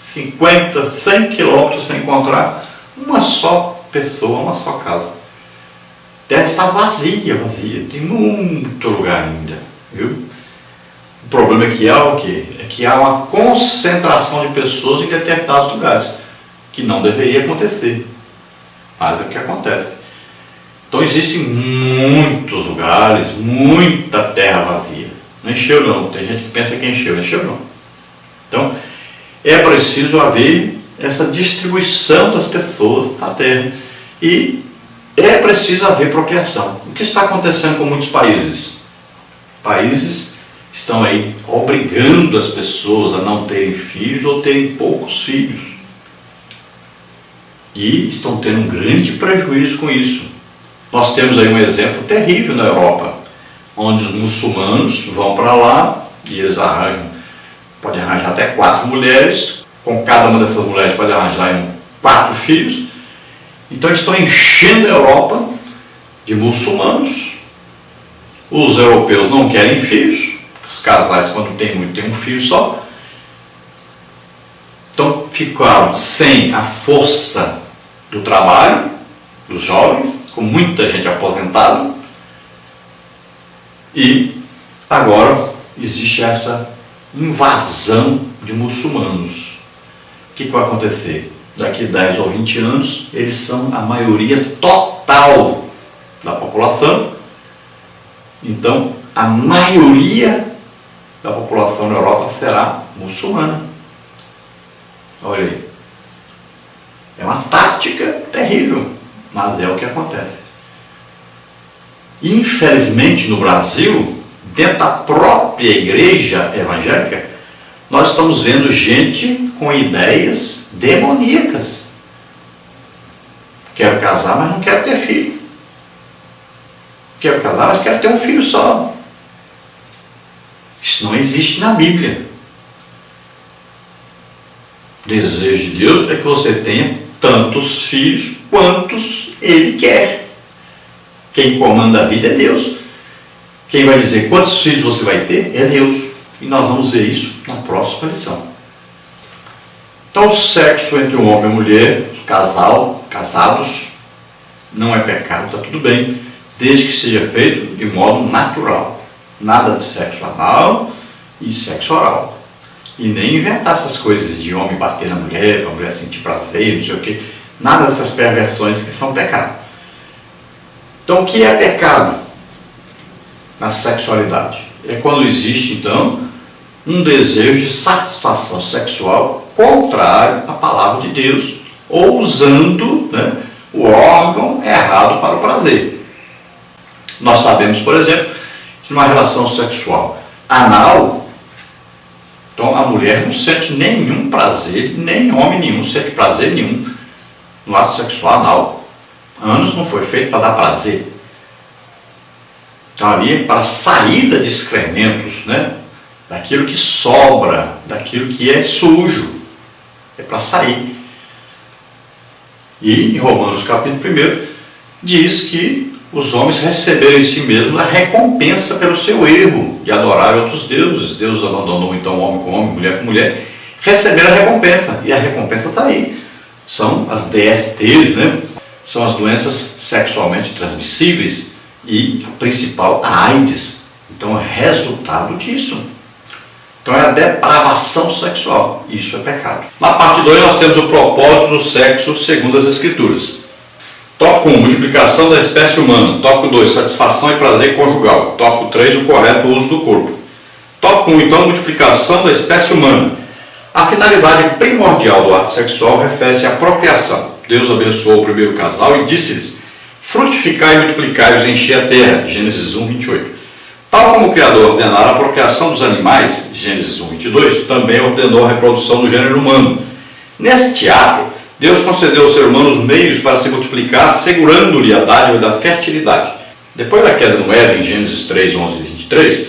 50, 100 quilômetros sem encontrar uma só pessoa, uma só casa. A terra está vazia, tem muito lugar ainda, viu? O problema é que há o quê? É que há uma concentração de pessoas em determinados lugares, que não deveria acontecer, mas é o que acontece. Então existem muitos lugares, muita terra vazia. Não encheu não, tem gente que pensa que encheu não. Então é preciso haver essa distribuição das pessoas na terra e é preciso haver procriação. O que está acontecendo com muitos países? Países estão aí obrigando as pessoas a não terem filhos ou terem poucos filhos. E estão tendo um grande prejuízo com isso. Nós temos aí um exemplo terrível na Europa, onde os muçulmanos vão para lá e eles podem arranjar até 4 mulheres, com cada uma dessas mulheres pode arranjar 4 filhos. Então estão enchendo a Europa de muçulmanos. Os europeus não querem filhos. Os casais, quando tem muito, tem um filho só. Então ficaram sem a força do trabalho dos jovens, com muita gente aposentada. E agora existe essa invasão de muçulmanos. O que vai acontecer? Daqui 10 ou 20 anos, eles são a maioria total da população. Então, a maioria da população na Europa será muçulmana. Olha aí. É uma tática terrível, mas é o que acontece. Infelizmente, no Brasil, dentro da própria igreja evangélica, nós estamos vendo gente com ideias demoníacas. Quero casar, mas não quero ter filho. Quero casar, mas quero ter um filho só. Isso não existe na Bíblia. O desejo de Deus é que você tenha tantos filhos quantos Ele quer. Quem comanda a vida é Deus. Quem vai dizer quantos filhos você vai ter é Deus. E nós vamos ver isso na próxima lição. Então, o sexo entre um homem e uma mulher, casados, não é pecado, está tudo bem, desde que seja feito de modo natural. Nada de sexo anal e sexo oral. E nem inventar essas coisas de homem bater na mulher, para a mulher sentir prazer, não sei o quê. Nada dessas perversões que são pecado. Então, o que é pecado na sexualidade? É quando existe, então, um desejo de satisfação sexual contrário à palavra de Deus, ou usando, né, o órgão errado para o prazer. Nós sabemos, por exemplo, que numa relação sexual anal, então a mulher não sente nenhum prazer, nem homem nenhum sente prazer nenhum no ato sexual anal. Ânus não foi feito para dar prazer. Então ali é para saída de excrementos, né? Daquilo que sobra, daquilo que é sujo. É para sair. E em Romanos capítulo 1 diz que os homens receberam em si mesmos a recompensa pelo seu erro de adorar outros deuses. Deus abandonou então homem com homem, mulher com mulher. Receberam a recompensa. E a recompensa está aí. São as DSTs, né? São as doenças sexualmente transmissíveis. E a principal, a AIDS. Então é resultado disso. Então é a depravação sexual. Isso é pecado. Na parte 2 nós temos o propósito do sexo segundo as Escrituras. Tópico 1, multiplicação da espécie humana. Tópico 2, satisfação e prazer conjugal. Tópico 3, o correto uso do corpo. Tópico 1, então, multiplicação da espécie humana. A finalidade primordial do ato sexual refere-se à procriação. Deus abençoou o primeiro casal e disse-lhes: frutificai e multiplicai-vos e enchei a terra. Gênesis 1, 28. Tal como o Criador ordenara a procriação dos animais, Gênesis 1, 22, também ordenou a reprodução do gênero humano. Neste ato, Deus concedeu ao ser humano os meios para se multiplicar, assegurando-lhe a dádiva da fertilidade. Depois da queda no Éden, Gênesis 3, 11 e 23,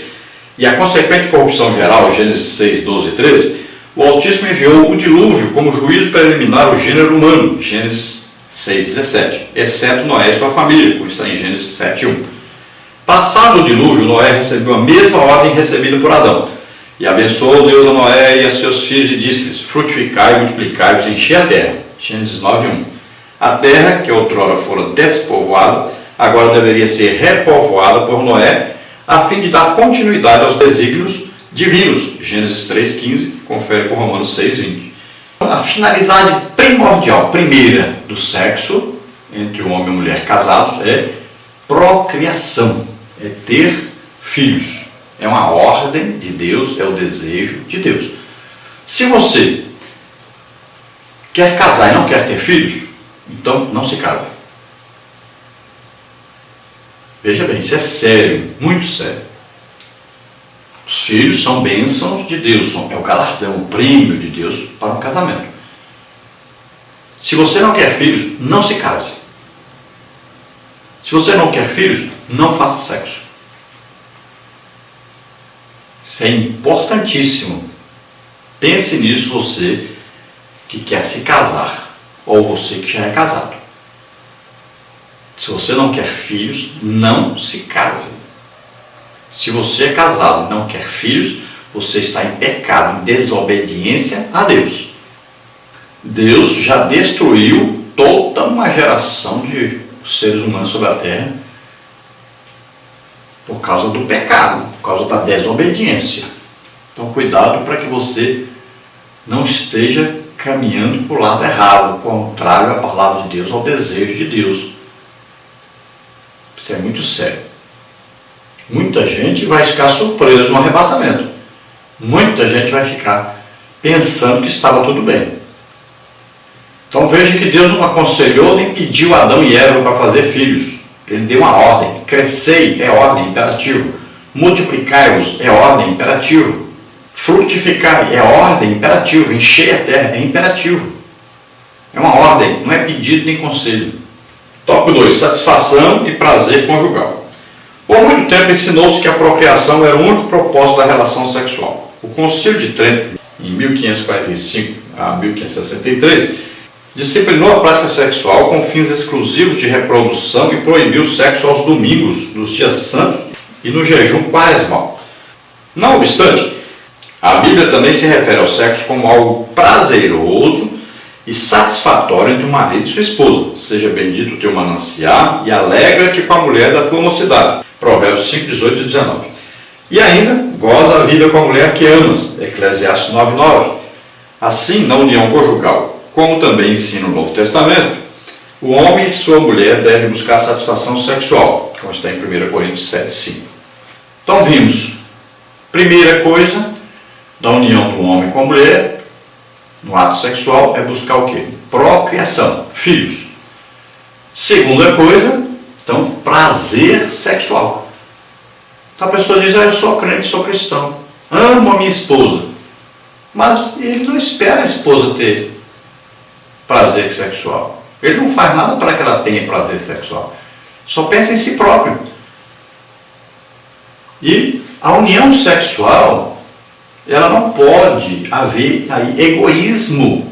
e a consequente corrupção geral, Gênesis 6, 12 e 13, o Altíssimo enviou o dilúvio como juízo para eliminar o gênero humano, Gênesis 6, 17, exceto Noé e sua família, como está em Gênesis 7, 1. Passado o dilúvio, Noé recebeu a mesma ordem recebida por Adão. E abençoou Deus a Noé e a seus filhos e disse-lhes: frutificai e multiplicai-vos e enchei a terra. Gênesis 9, 1. A terra, que outrora fora despovoada, agora deveria ser repovoada por Noé, a fim de dar continuidade aos desígnios divinos. Gênesis 3, 15, confere com Romanos 6, 20. A finalidade primordial, primeira, do sexo entre um homem e uma mulher casados é procriação, é ter filhos. É uma ordem de Deus, é o desejo de Deus. Se você quer casar e não quer ter filhos, então não se case. Veja bem, isso é sério, muito sério. Os filhos são bênçãos de Deus, é o galardão, o prêmio de Deus para um casamento. Se você não quer filhos, não se case. Se você não quer filhos, não faça sexo. Isso é importantíssimo. Pense nisso, você que quer se casar ou você que já é casado. Se você não quer filhos, não se case. Se você é casado e não quer filhos, você está em pecado, em desobediência a Deus. Deus já destruiu toda uma geração de seres humanos sobre a terra por causa do pecado, por causa da desobediência. Então cuidado para que você não esteja caminhando para o lado errado, contrário à palavra de Deus, ao desejo de Deus. Isso é muito sério. Muita gente vai ficar surpresa no arrebatamento. Muita gente vai ficar pensando que estava tudo bem. Então veja que Deus não aconselhou nem pediu Adão e Eva para fazer filhos. Ele deu uma ordem. Crescei é ordem, imperativo. Multiplicai-vos é ordem, imperativo. Frutificai é ordem, imperativo. Encher a terra é imperativo. É uma ordem, não é pedido nem conselho. Tópico 2. Satisfação e prazer conjugal. Por muito tempo ensinou-se que a procriação era o único propósito da relação sexual. O Concílio de Trento, em 1545 a 1563, disciplinou a prática sexual com fins exclusivos de reprodução e proibiu o sexo aos domingos, nos dias santos e no jejum quaresmal. Não obstante, a Bíblia também se refere ao sexo como algo prazeroso e satisfatório entre o marido e sua esposa. Seja bendito o teu mananciar e alegra-te com a mulher da tua mocidade. Provérbios 5, 18 e 19. E ainda, goza a vida com a mulher que amas. Eclesiastes 9, 9. Assim, na união conjugal, como também ensina o Novo Testamento, o homem e sua mulher devem buscar satisfação sexual, como está em 1 Coríntios 7, 5. Então vimos, primeira coisa, da união do homem com a mulher, no ato sexual, é buscar o quê? Procriação, filhos. Segunda coisa, então, prazer sexual. Então a pessoa diz, eu sou crente, sou cristão, amo a minha esposa. Mas ele não espera a esposa ter prazer sexual. Ele não faz nada para que ela tenha prazer sexual. Só pensa em si próprio. E a união sexual, ela não pode haver aí egoísmo.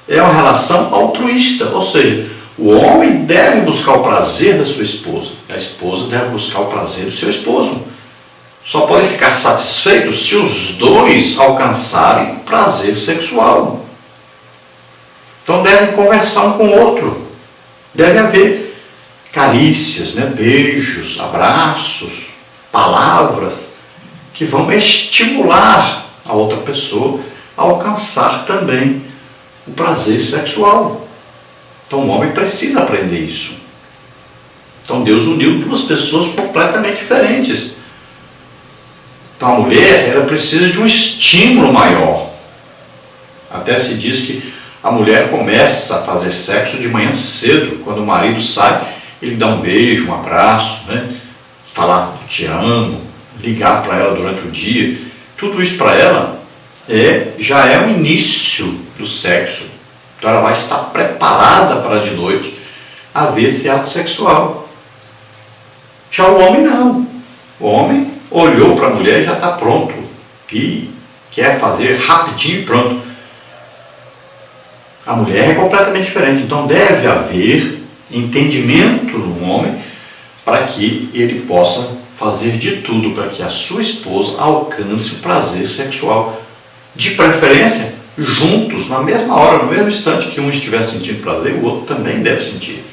É uma relação altruísta, ou seja, o homem deve buscar o prazer da sua esposa. A esposa deve buscar o prazer do seu esposo. Só pode ficar satisfeito se os dois alcançarem prazer sexual. Então devem conversar um com o outro. Deve haver carícias, beijos, abraços, palavras que vão estimular a outra pessoa a alcançar também o prazer sexual. Então o homem precisa aprender isso. Então Deus uniu duas pessoas completamente diferentes. Então a mulher, ela precisa de um estímulo maior. Até se diz que a mulher começa a fazer sexo de manhã cedo. Quando o marido sai, ele dá um beijo, um abraço, falar te amo, ligar para ela durante o dia. Tudo isso para ela já é o início do sexo. Então ela vai estar preparada para de noite haver esse ato sexual. Já o homem não. O homem olhou para a mulher e já está pronto. E quer fazer rapidinho e pronto. A mulher é completamente diferente. Então deve haver entendimento no homem para que ele possa fazer de tudo para que a sua esposa alcance o prazer sexual. De preferência, juntos, na mesma hora, no mesmo instante que um estiver sentindo prazer, o outro também deve sentir.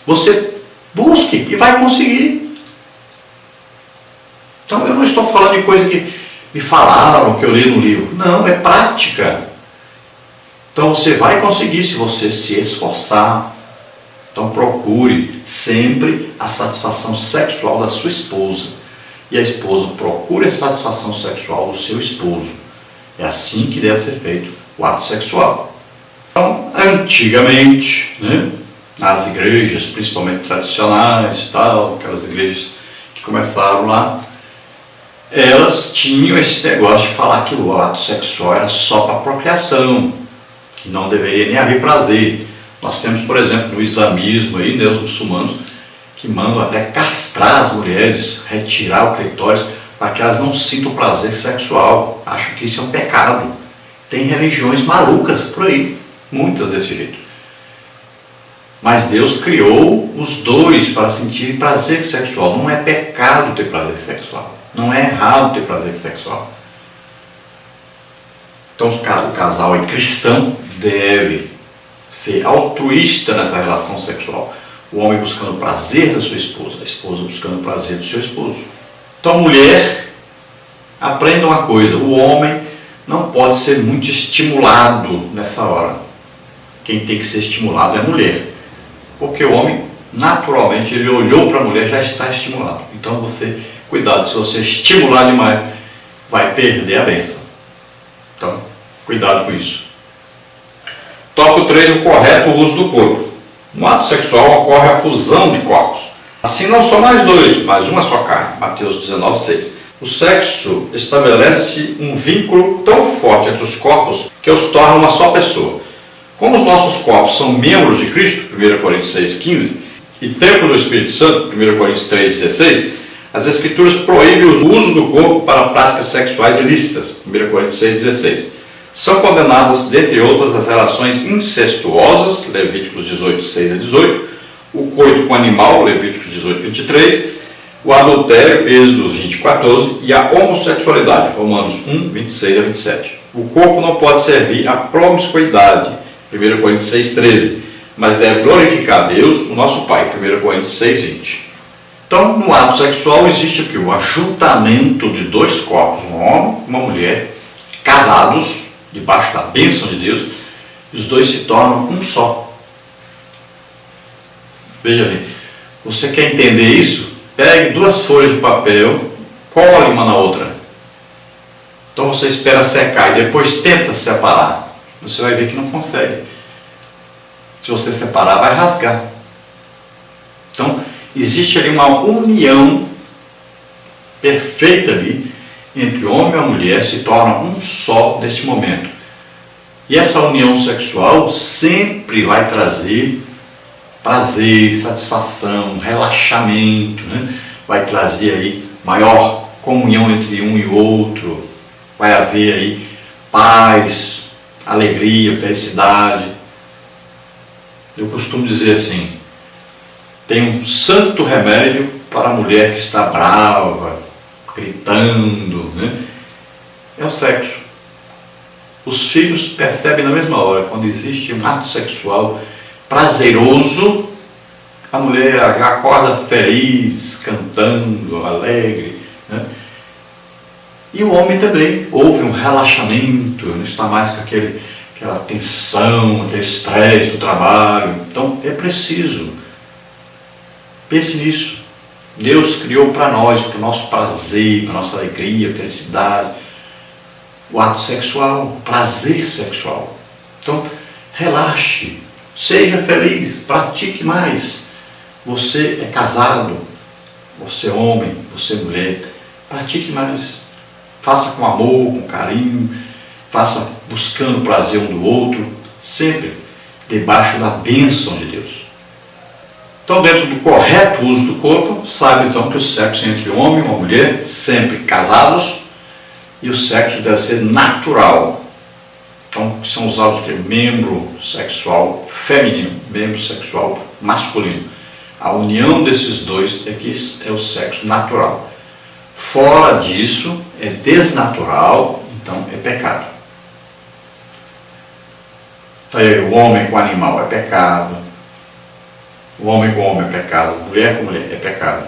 Você busque e vai conseguir. Então eu não estou falando de coisa que me falaram, que eu li no livro. Não, é prática. Então você vai conseguir se você se esforçar. Então procure sempre a satisfação sexual da sua esposa. E a esposa procure a satisfação sexual do seu esposo. É assim que deve ser feito o ato sexual. Então, antigamente, nas igrejas, principalmente tradicionais, aquelas igrejas que começaram lá, elas tinham esse negócio de falar que o ato sexual era só para procriação, que não deveria nem haver prazer. Nós temos, por exemplo, no islamismo, os muçulmanos, que mandam até castrar as mulheres, retirar o clitóris, para que elas não sintam prazer sexual. Acho que isso é um pecado. Tem religiões malucas por aí. muitas desse jeito. Mas Deus criou os dois para sentir prazer sexual. Não é pecado ter prazer sexual. Não é errado ter prazer sexual. Então o casal é cristão, deve ser altruísta nessa relação sexual. O homem buscando o prazer da sua esposa, a esposa buscando o prazer do seu esposo. Então, mulher, aprenda uma coisa: o homem não pode ser muito estimulado nessa hora. Quem tem que ser estimulado é a mulher. Porque o homem, naturalmente, ele olhou para a mulher, já está estimulado. Então, você, cuidado, se você estimular demais, vai perder a bênção. Então, cuidado com isso. Tópico 3, o correto uso do corpo. No ato sexual ocorre a fusão de corpos. Assim não são mais dois, mas uma só carne. Mateus 19:6. O sexo estabelece um vínculo tão forte entre os corpos que os torna uma só pessoa. Como os nossos corpos são membros de Cristo, 1 Coríntios 6,15, e templo do Espírito Santo, 1 Coríntios 3,16, as Escrituras proíbem o uso do corpo para práticas sexuais ilícitas, 1 Coríntios 6,16. São condenadas, dentre outras, as relações incestuosas, Levíticos 18:6-18, o coito com animal, Levíticos 18:23, o adultério, Êxodo 20:14, e a homossexualidade, Romanos 1:26-27. O corpo não pode servir à promiscuidade, 1 Coríntios 6:13, mas deve glorificar a Deus, o nosso Pai, 1 Coríntios 6:20. Então, no ato sexual existe aqui o ajuntamento de dois corpos, um homem e uma mulher, casados, debaixo da bênção de Deus, e os dois se tornam um só. Veja bem, você quer entender isso? Pegue 2 folhas de papel, cole uma na outra. Então você espera secar e depois tenta separar. Você vai ver que não consegue. Se você separar, vai rasgar. Então, existe ali uma união perfeita ali entre o homem e a mulher, se torna um só neste momento. E essa união sexual sempre vai trazer prazer, satisfação, relaxamento, né? Vai trazer aí maior comunhão entre um e outro, vai haver aí paz, alegria, felicidade. Eu costumo dizer assim: tem um santo remédio para a mulher que está brava, gritando, né? É o sexo. Os filhos percebem na mesma hora, quando existe um ato sexual prazeroso, a mulher já acorda feliz, cantando, alegre, né? E o homem também houve um relaxamento, não está mais com aquela tensão, aquele estresse do trabalho. Então é preciso. Pense nisso. Deus criou para nós, para o nosso prazer, para a nossa alegria, felicidade, o ato sexual, o prazer sexual. Então, relaxe, seja feliz, pratique mais. Você é casado, você é homem, você é mulher, pratique mais. Faça com amor, com carinho, faça buscando o prazer um do outro, sempre debaixo da bênção de Deus. Então, dentro do correto uso do corpo, saiba então que o sexo é entre o homem e uma mulher, sempre casados, e o sexo deve ser natural. Então, são usados o membro sexual feminino, membro sexual masculino. A união desses dois é que é o sexo natural. Fora disso, é desnatural, então é pecado. Então, o homem com animal é pecado. O homem com homem é pecado, mulher com mulher é pecado.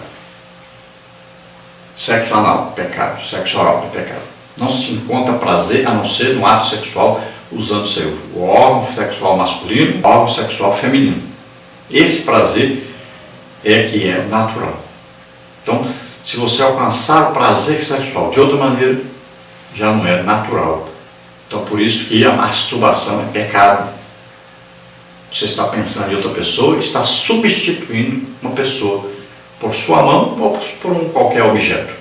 Sexo anal, pecado. Sexo oral é pecado. Não se encontra prazer a não ser no ato sexual usando o órgão sexual masculino e o órgão sexual feminino. Esse prazer é que é natural. Então, se você alcançar o prazer sexual de outra maneira, já não é natural. Então, por isso que a masturbação é pecado. Você está pensando em outra pessoa, está substituindo uma pessoa por sua mão ou por qualquer objeto.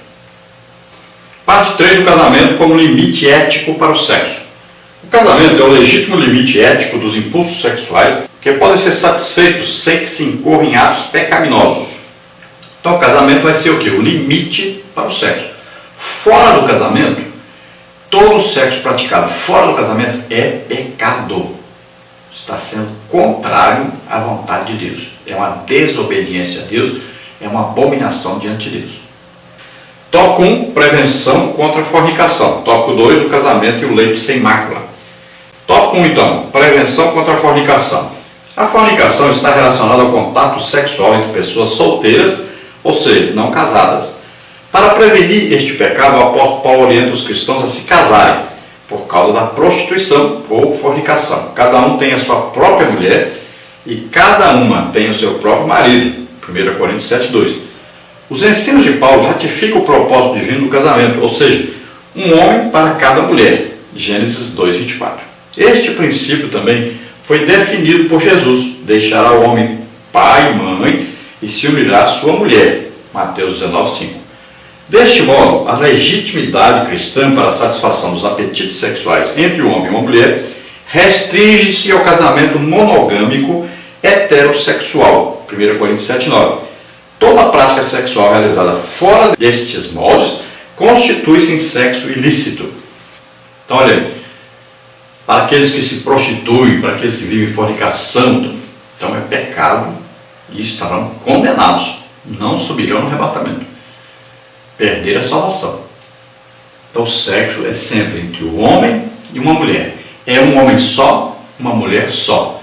Parte 3 do casamento como limite ético para o sexo. O casamento é o legítimo limite ético dos impulsos sexuais que podem ser satisfeitos sem que se incorra em atos pecaminosos. Então o casamento vai ser o quê? O limite para o sexo. Fora do casamento, todo o sexo praticado fora do casamento é pecado. está sendo contrário à vontade de Deus. É uma desobediência a Deus, é uma abominação diante de Deus. Tópico 1, prevenção contra a fornicação. Tópico 2, o casamento e o leito sem mácula. Tópico 1, então, prevenção contra a fornicação. A fornicação está relacionada ao contato sexual entre pessoas solteiras, ou seja, não casadas. Para prevenir este pecado, o apóstolo Paulo orienta os cristãos a se casarem, por causa da prostituição ou fornicação. Cada um tem a sua própria mulher e cada uma tem o seu próprio marido. 1 Coríntios 7:2. Os ensinos de Paulo ratificam o propósito divino do casamento, ou seja, um homem para cada mulher. Gênesis 2:24. Este princípio também foi definido por Jesus. Deixará o homem pai e mãe e se unirá à sua mulher. Mateus 19:5. Deste modo, a legitimidade cristã para a satisfação dos apetites sexuais entre um homem e uma mulher restringe-se ao casamento monogâmico heterossexual. 1 Coríntios 7:9. Toda prática sexual realizada fora destes moldes constitui-se em sexo ilícito. Então, olha aí, para aqueles que se prostituem, para aqueles que vivem fornicação, então é pecado e estarão condenados, não subirão no arrebatamento. Perder a salvação. Então o sexo é sempre entre o homem e uma mulher. É um homem só, uma mulher só.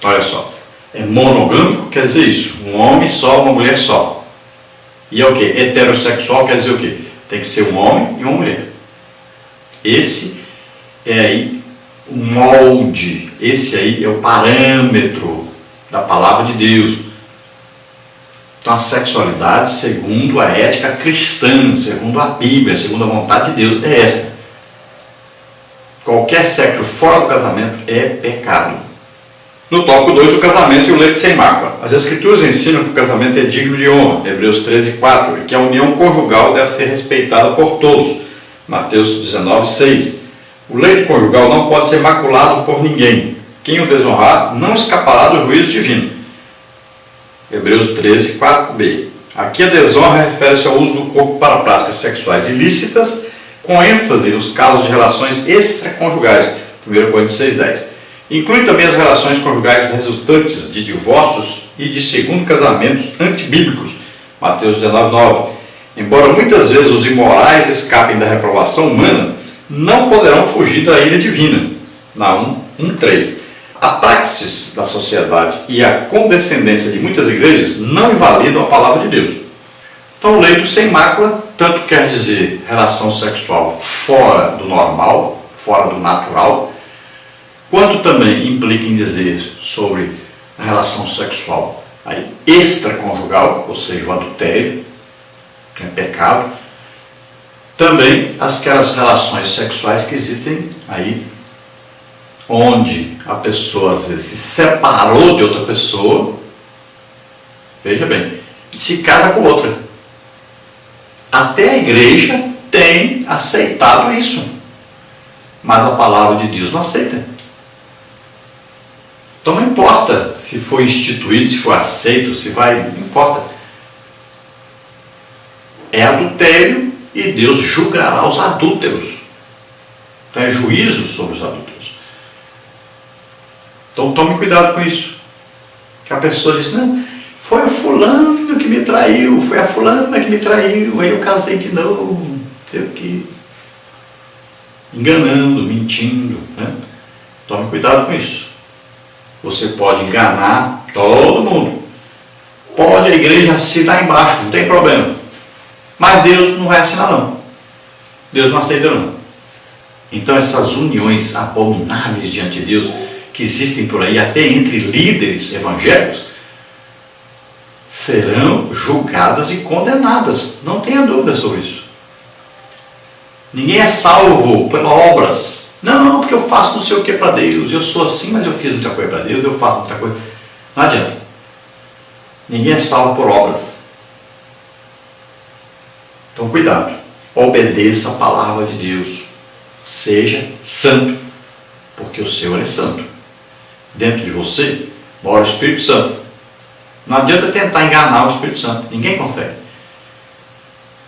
Olha só. É monogâmico, quer dizer isso. Um homem só, uma mulher só. E é o que? Heterossexual quer dizer o quê? Tem que ser um homem e uma mulher. Esse é aí o molde. Esse aí é o parâmetro da palavra de Deus. Então a sexualidade, segundo a ética cristã, segundo a Bíblia, segundo a vontade de Deus, é essa. Qualquer sexo fora do casamento é pecado. No tópico 2, o casamento e o leito sem mácula. As Escrituras ensinam que o casamento é digno de honra, Hebreus 13:4, e que a união conjugal deve ser respeitada por todos, Mateus 19:6. O leito conjugal não pode ser maculado por ninguém. Quem o desonrar não escapará do juízo divino. Hebreus 13:4b. Aqui a desonra refere-se ao uso do corpo para práticas sexuais ilícitas, com ênfase nos casos de relações extraconjugais, 1 Coríntios 6:10. Inclui também as relações conjugais resultantes de divórcios e de segundo casamentos antibíblicos, Mateus 19:9. Embora muitas vezes os imorais escapem da reprovação humana, não poderão fugir da ira divina, Naum 1:3. A praxis da sociedade e a condescendência de muitas igrejas não invalidam a palavra de Deus. Então, o leito sem mácula tanto quer dizer relação sexual fora do normal, fora do natural, quanto também implica em dizer sobre a relação sexual aí, extraconjugal, ou seja, o adultério, que é pecado. Também aquelas relações sexuais que existem aí, onde a pessoa às vezes se separou de outra pessoa, veja bem, e se casa com outra. Até a igreja tem aceitado isso, mas a palavra de Deus não aceita. Então não importa se foi instituído, se foi aceito, se vai, não importa. É adultério e Deus julgará os adúlteros. Então é juízo sobre os adúlteros. Então tome cuidado com isso. Que a pessoa diz, não, foi a fulano que me traiu, foi a fulana que me traiu, aí eu casei de novo, não sei o que. Enganando, mentindo, né? Tome cuidado com isso. Você pode enganar todo mundo. Pode a igreja assinar embaixo, não tem problema. Mas Deus não vai assinar não. Deus não aceita não. Então essas uniões abomináveis diante de Deus, que existem por aí, até entre líderes evangélicos, serão julgadas e condenadas. Não tenha dúvida sobre isso. Ninguém é salvo pelas obras. Não, porque eu faço não sei o que para Deus. Eu sou assim, mas eu fiz muita coisa para Deus, eu faço muita coisa. Não adianta. Ninguém é salvo por obras. Então cuidado. Obedeça a palavra de Deus. Seja santo. Porque o Senhor é santo. Dentro de você mora o Espírito Santo. Não adianta tentar enganar o Espírito Santo. Ninguém consegue.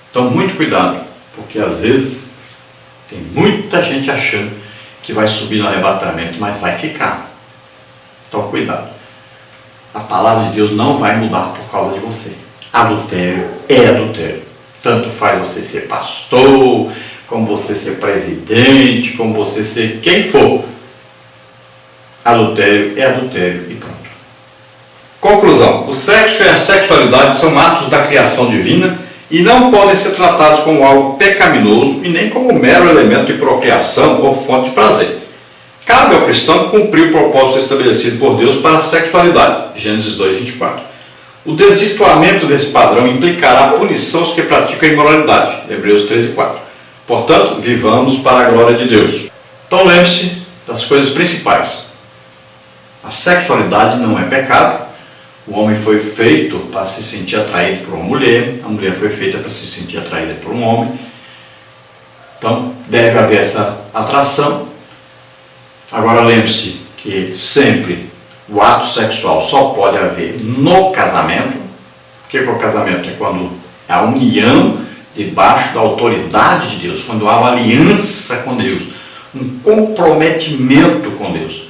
Então muito cuidado. Porque às vezes tem muita gente achando que vai subir no arrebatamento, mas vai ficar. Então cuidado. A palavra de Deus não vai mudar por causa de você. Adultério é adultério. Tanto faz você ser pastor, como você ser presidente, como você ser quem for. Adultério é adultério e pronto. Conclusão. O sexo e a sexualidade são atos da criação divina e não podem ser tratados como algo pecaminoso e nem como mero elemento de procriação ou fonte de prazer. Cabe ao cristão cumprir o propósito estabelecido por Deus para a sexualidade. Gênesis 2:24. O desvirtuamento desse padrão implicará a punição aos que praticam a imoralidade. Hebreus 13:4. Portanto, vivamos para a glória de Deus. Então lembre-se das coisas principais. A sexualidade não é pecado. O homem foi feito para se sentir atraído por uma mulher. A mulher foi feita para se sentir atraída por um homem. Então, deve haver essa atração. Agora, lembre-se que sempre o ato sexual só pode haver no casamento. O que é o casamento? É quando é a união debaixo da autoridade de Deus, quando há uma aliança com Deus, um comprometimento com Deus.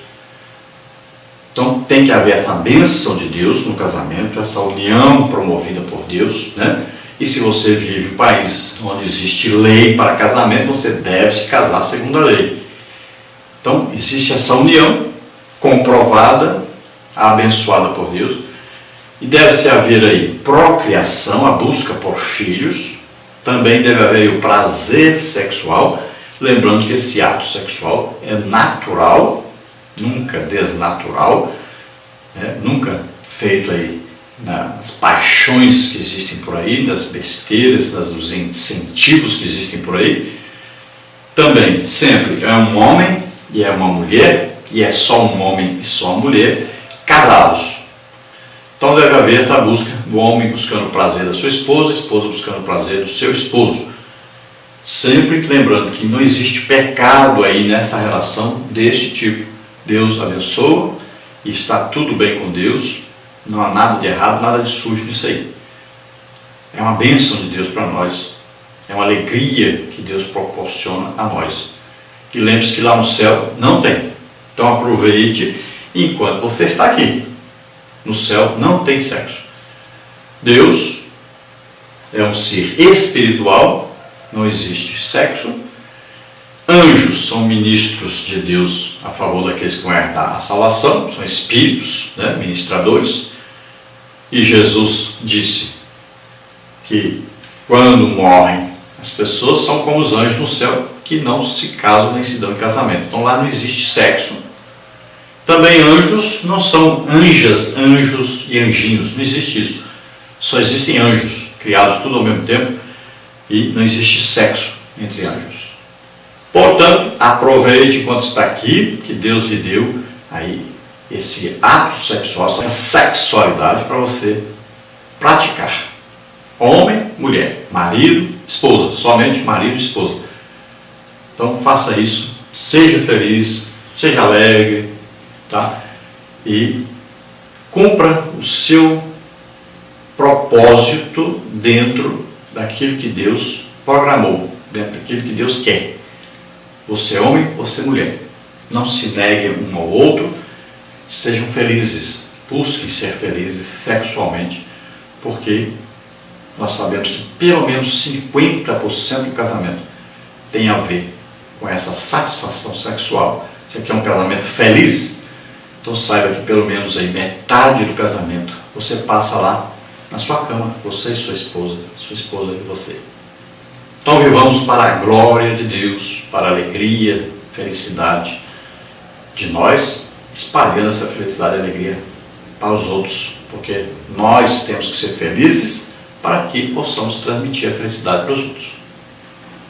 Então tem que haver essa bênção de Deus no casamento, essa união promovida por Deus, né? E se você vive em um país onde existe lei para casamento, você deve se casar segundo a lei. Então existe essa união comprovada, abençoada por Deus, e deve-se haver aí procriação, a busca por filhos. Também deve haver o prazer sexual, lembrando que esse ato sexual é natural, nunca desnatural, né? Nunca feito aí nas paixões que existem por aí, nas besteiras, nos incentivos que existem por aí. Também sempre é um homem e é uma mulher, e é só um homem e só uma mulher, casados. Então deve haver essa busca do homem buscando o prazer da sua esposa, a esposa buscando o prazer do seu esposo. Sempre lembrando que não existe pecado aí nessa relação desse tipo. Deus abençoa e está tudo bem com Deus, não há nada de errado, nada de sujo nisso aí. É uma bênção de Deus para nós, é uma alegria que Deus proporciona a nós. E lembre-se que lá no céu não tem. Então aproveite enquanto você está aqui. No céu não tem sexo. Deus é um ser espiritual, não existe sexo. Anjos são ministros de Deus a favor daqueles que vão herdar a salvação, são espíritos, né, ministradores. E Jesus disse que quando morrem as pessoas são como os anjos no céu, que não se casam nem se dão em casamento. Então lá não existe sexo. Também anjos não são anjas, anjos e anjinhos, não existe isso. Só existem anjos, criados tudo ao mesmo tempo, e não existe sexo entre anjos. Portanto, aproveite enquanto está aqui, que Deus lhe deu aí esse ato sexual, essa sexualidade para você praticar. Homem, mulher, marido, esposa, somente marido e esposa. Então faça isso, seja feliz, seja alegre, tá? E cumpra o seu propósito dentro daquilo que Deus programou, dentro daquilo que Deus quer. Você é homem, você é mulher. Não se negue um ao outro, sejam felizes, busquem ser felizes sexualmente, porque nós sabemos que pelo menos 50% do casamento tem a ver com essa satisfação sexual. Se aqui é um casamento feliz, então saiba que pelo menos aí metade do casamento você passa lá na sua cama, você e sua esposa e você. Então vivamos para a glória de Deus, para a alegria, felicidade de nós, espalhando essa felicidade e alegria para os outros, porque nós temos que ser felizes para que possamos transmitir a felicidade para os outros.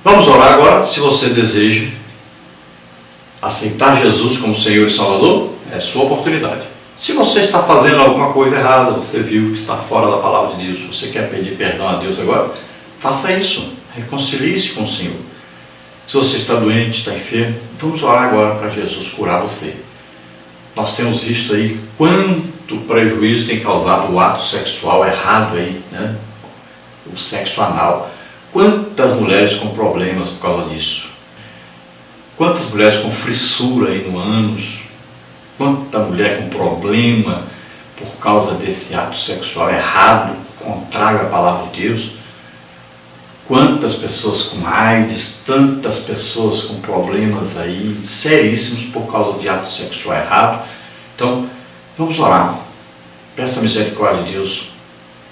Vamos orar agora. Se você deseja aceitar Jesus como Senhor e Salvador, é sua oportunidade. Se você está fazendo alguma coisa errada, você viu que está fora da palavra de Deus, você quer pedir perdão a Deus agora, faça isso, reconcilie-se com o Senhor. Se você está doente, está enfermo, vamos orar agora para Jesus curar você. Nós temos visto aí quanto prejuízo tem causado o ato sexual errado aí, né? O sexo anal. Quantas mulheres com problemas por causa disso? Quantas mulheres com frissura aí no ânus, quanta mulher com problema por causa desse ato sexual errado, contrário à palavra de Deus. Quantas pessoas com AIDS, tantas pessoas com problemas aí seríssimos por causa de ato sexual errado. Então, vamos orar. Peça a misericórdia de Deus,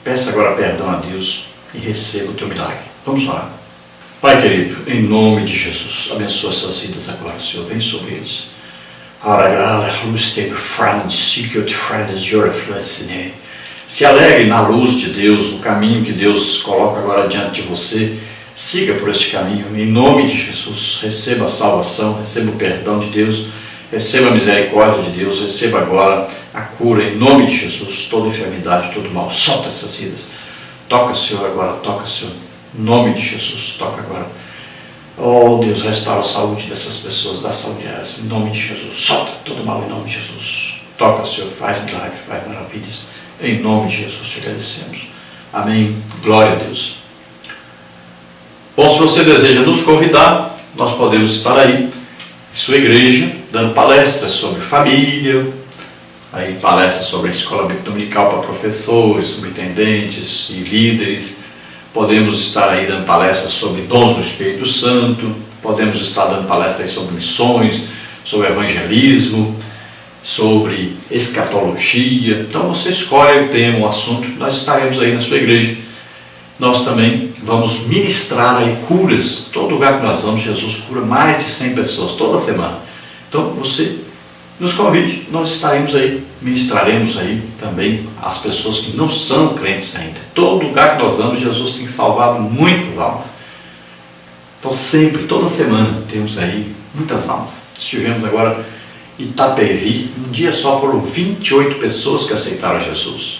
peça agora perdão a Deus e receba o teu milagre. Vamos orar. Pai querido, em nome de Jesus, abençoa essas vidas agora, Senhor, vem sobre eles. Se alegre na luz de Deus, no caminho que Deus coloca agora diante de você. Siga por este caminho, em nome de Jesus. Receba a salvação, receba o perdão de Deus, receba a misericórdia de Deus, receba agora a cura, em nome de Jesus. Toda enfermidade, todo mal, solta essas vidas. Toca, Senhor, agora, toca, Senhor, em nome de Jesus, toca agora. Oh Deus, restaura a saúde dessas pessoas, dá saúde a elas, em nome de Jesus. Solta todo mal, em nome de Jesus. Toca, Senhor, faz milagres, faz maravilhas. Em nome de Jesus te agradecemos. Amém. Glória a Deus. Bom, se você deseja nos convidar, nós podemos estar aí, em sua igreja, dando palestras sobre família, aí palestras sobre a escola dominical para professores, superintendentes e líderes. Podemos estar aí dando palestras sobre dons do Espírito Santo, podemos estar dando palestras aí sobre missões, sobre evangelismo, sobre escatologia. Então você escolhe o tema, o assunto, nós estaremos aí na sua igreja. Nós também vamos ministrar aí curas. Todo lugar que nós vamos, Jesus cura mais de 100 pessoas toda semana. Então você nos convide, nós estaremos aí, ministraremos aí também as pessoas que não são crentes ainda. Todo lugar que nós vamos, Jesus tem salvado muitas almas. Então sempre, toda semana, temos aí muitas almas. Estivemos agora Itapevi, um dia só foram 28 pessoas que aceitaram Jesus.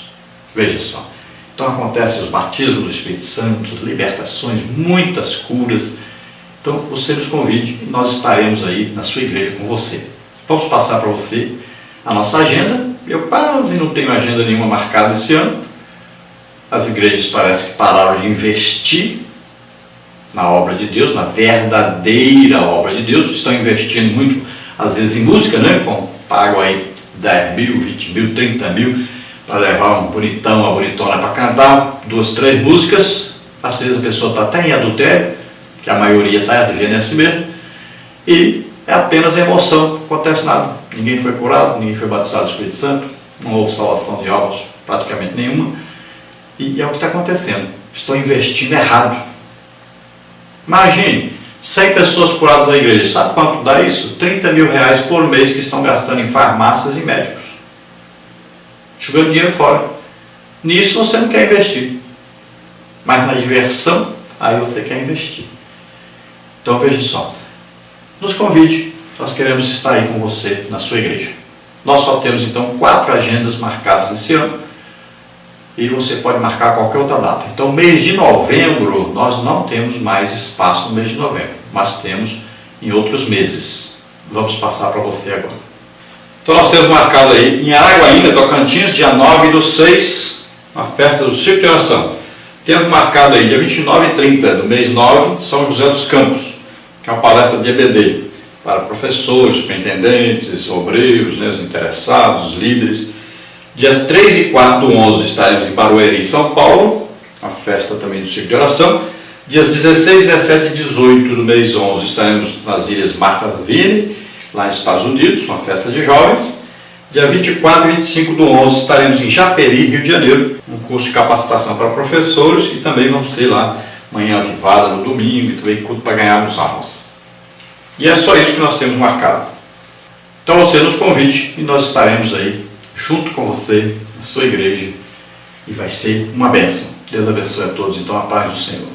Veja só. Então acontecem os batismos do Espírito Santo, libertações, muitas curas. Então você nos convide e nós estaremos aí na sua igreja com você. Vamos passar para você a nossa agenda. Eu quase não tenho agenda nenhuma marcada esse ano. As igrejas parecem que pararam de investir na obra de Deus, na verdadeira obra de Deus. Estão investindo muito, às vezes, em música, né? Pagam aí 10 mil, 20 mil, 30 mil para levar um bonitão, uma bonitona para cantar 2, 3 músicas. Às vezes a pessoa está até em adultério, que a maioria está vivendo assim mesmo, e é apenas emoção, não acontece nada. Ninguém foi curado, ninguém foi batizado do Espírito Santo, não houve salvação de almas praticamente nenhuma, e é o que está acontecendo. Estão investindo errado. Imagine 100 pessoas curadas na igreja. Sabe quanto dá isso? 30 mil reais por mês que estão gastando em farmácias e médicos, jogando dinheiro fora. Nisso você não quer investir, mas na diversão aí você quer investir. Então veja só, nos convide, nós queremos estar aí com você na sua igreja. Nós só temos então 4 agendas marcadas nesse ano e você pode marcar qualquer outra data. Então mês de novembro nós não temos mais espaço no mês de novembro, mas temos em outros meses. Vamos passar para você agora. Então nós temos marcado aí em Araguaína, Tocantins, dia 9/6, a festa do Círculo de Oração. Temos marcado aí dia 29 e 30 do mês 9, São José dos Campos, que é uma palestra de EBD para professores, superintendentes, obreiros, né, os interessados, os líderes. Dia 3 e 4 do 11 estaremos em Barueri, São Paulo, a festa também do Círculo de Oração. Dias 16, 17 e 18 do mês 11 estaremos nas Ilhas Martha's Vineyard, lá nos Estados Unidos, uma festa de jovens. Dia 24 e 25 do 11 estaremos em Japeri, Rio de Janeiro, um curso de capacitação para professores, e também vamos ter lá manhã avivada no domingo e também culto para ganharmos almas. E é só isso que nós temos marcado. Então você nos convide e nós estaremos aí junto com você, na sua igreja, e vai ser uma bênção. Deus abençoe a todos, então a paz do Senhor.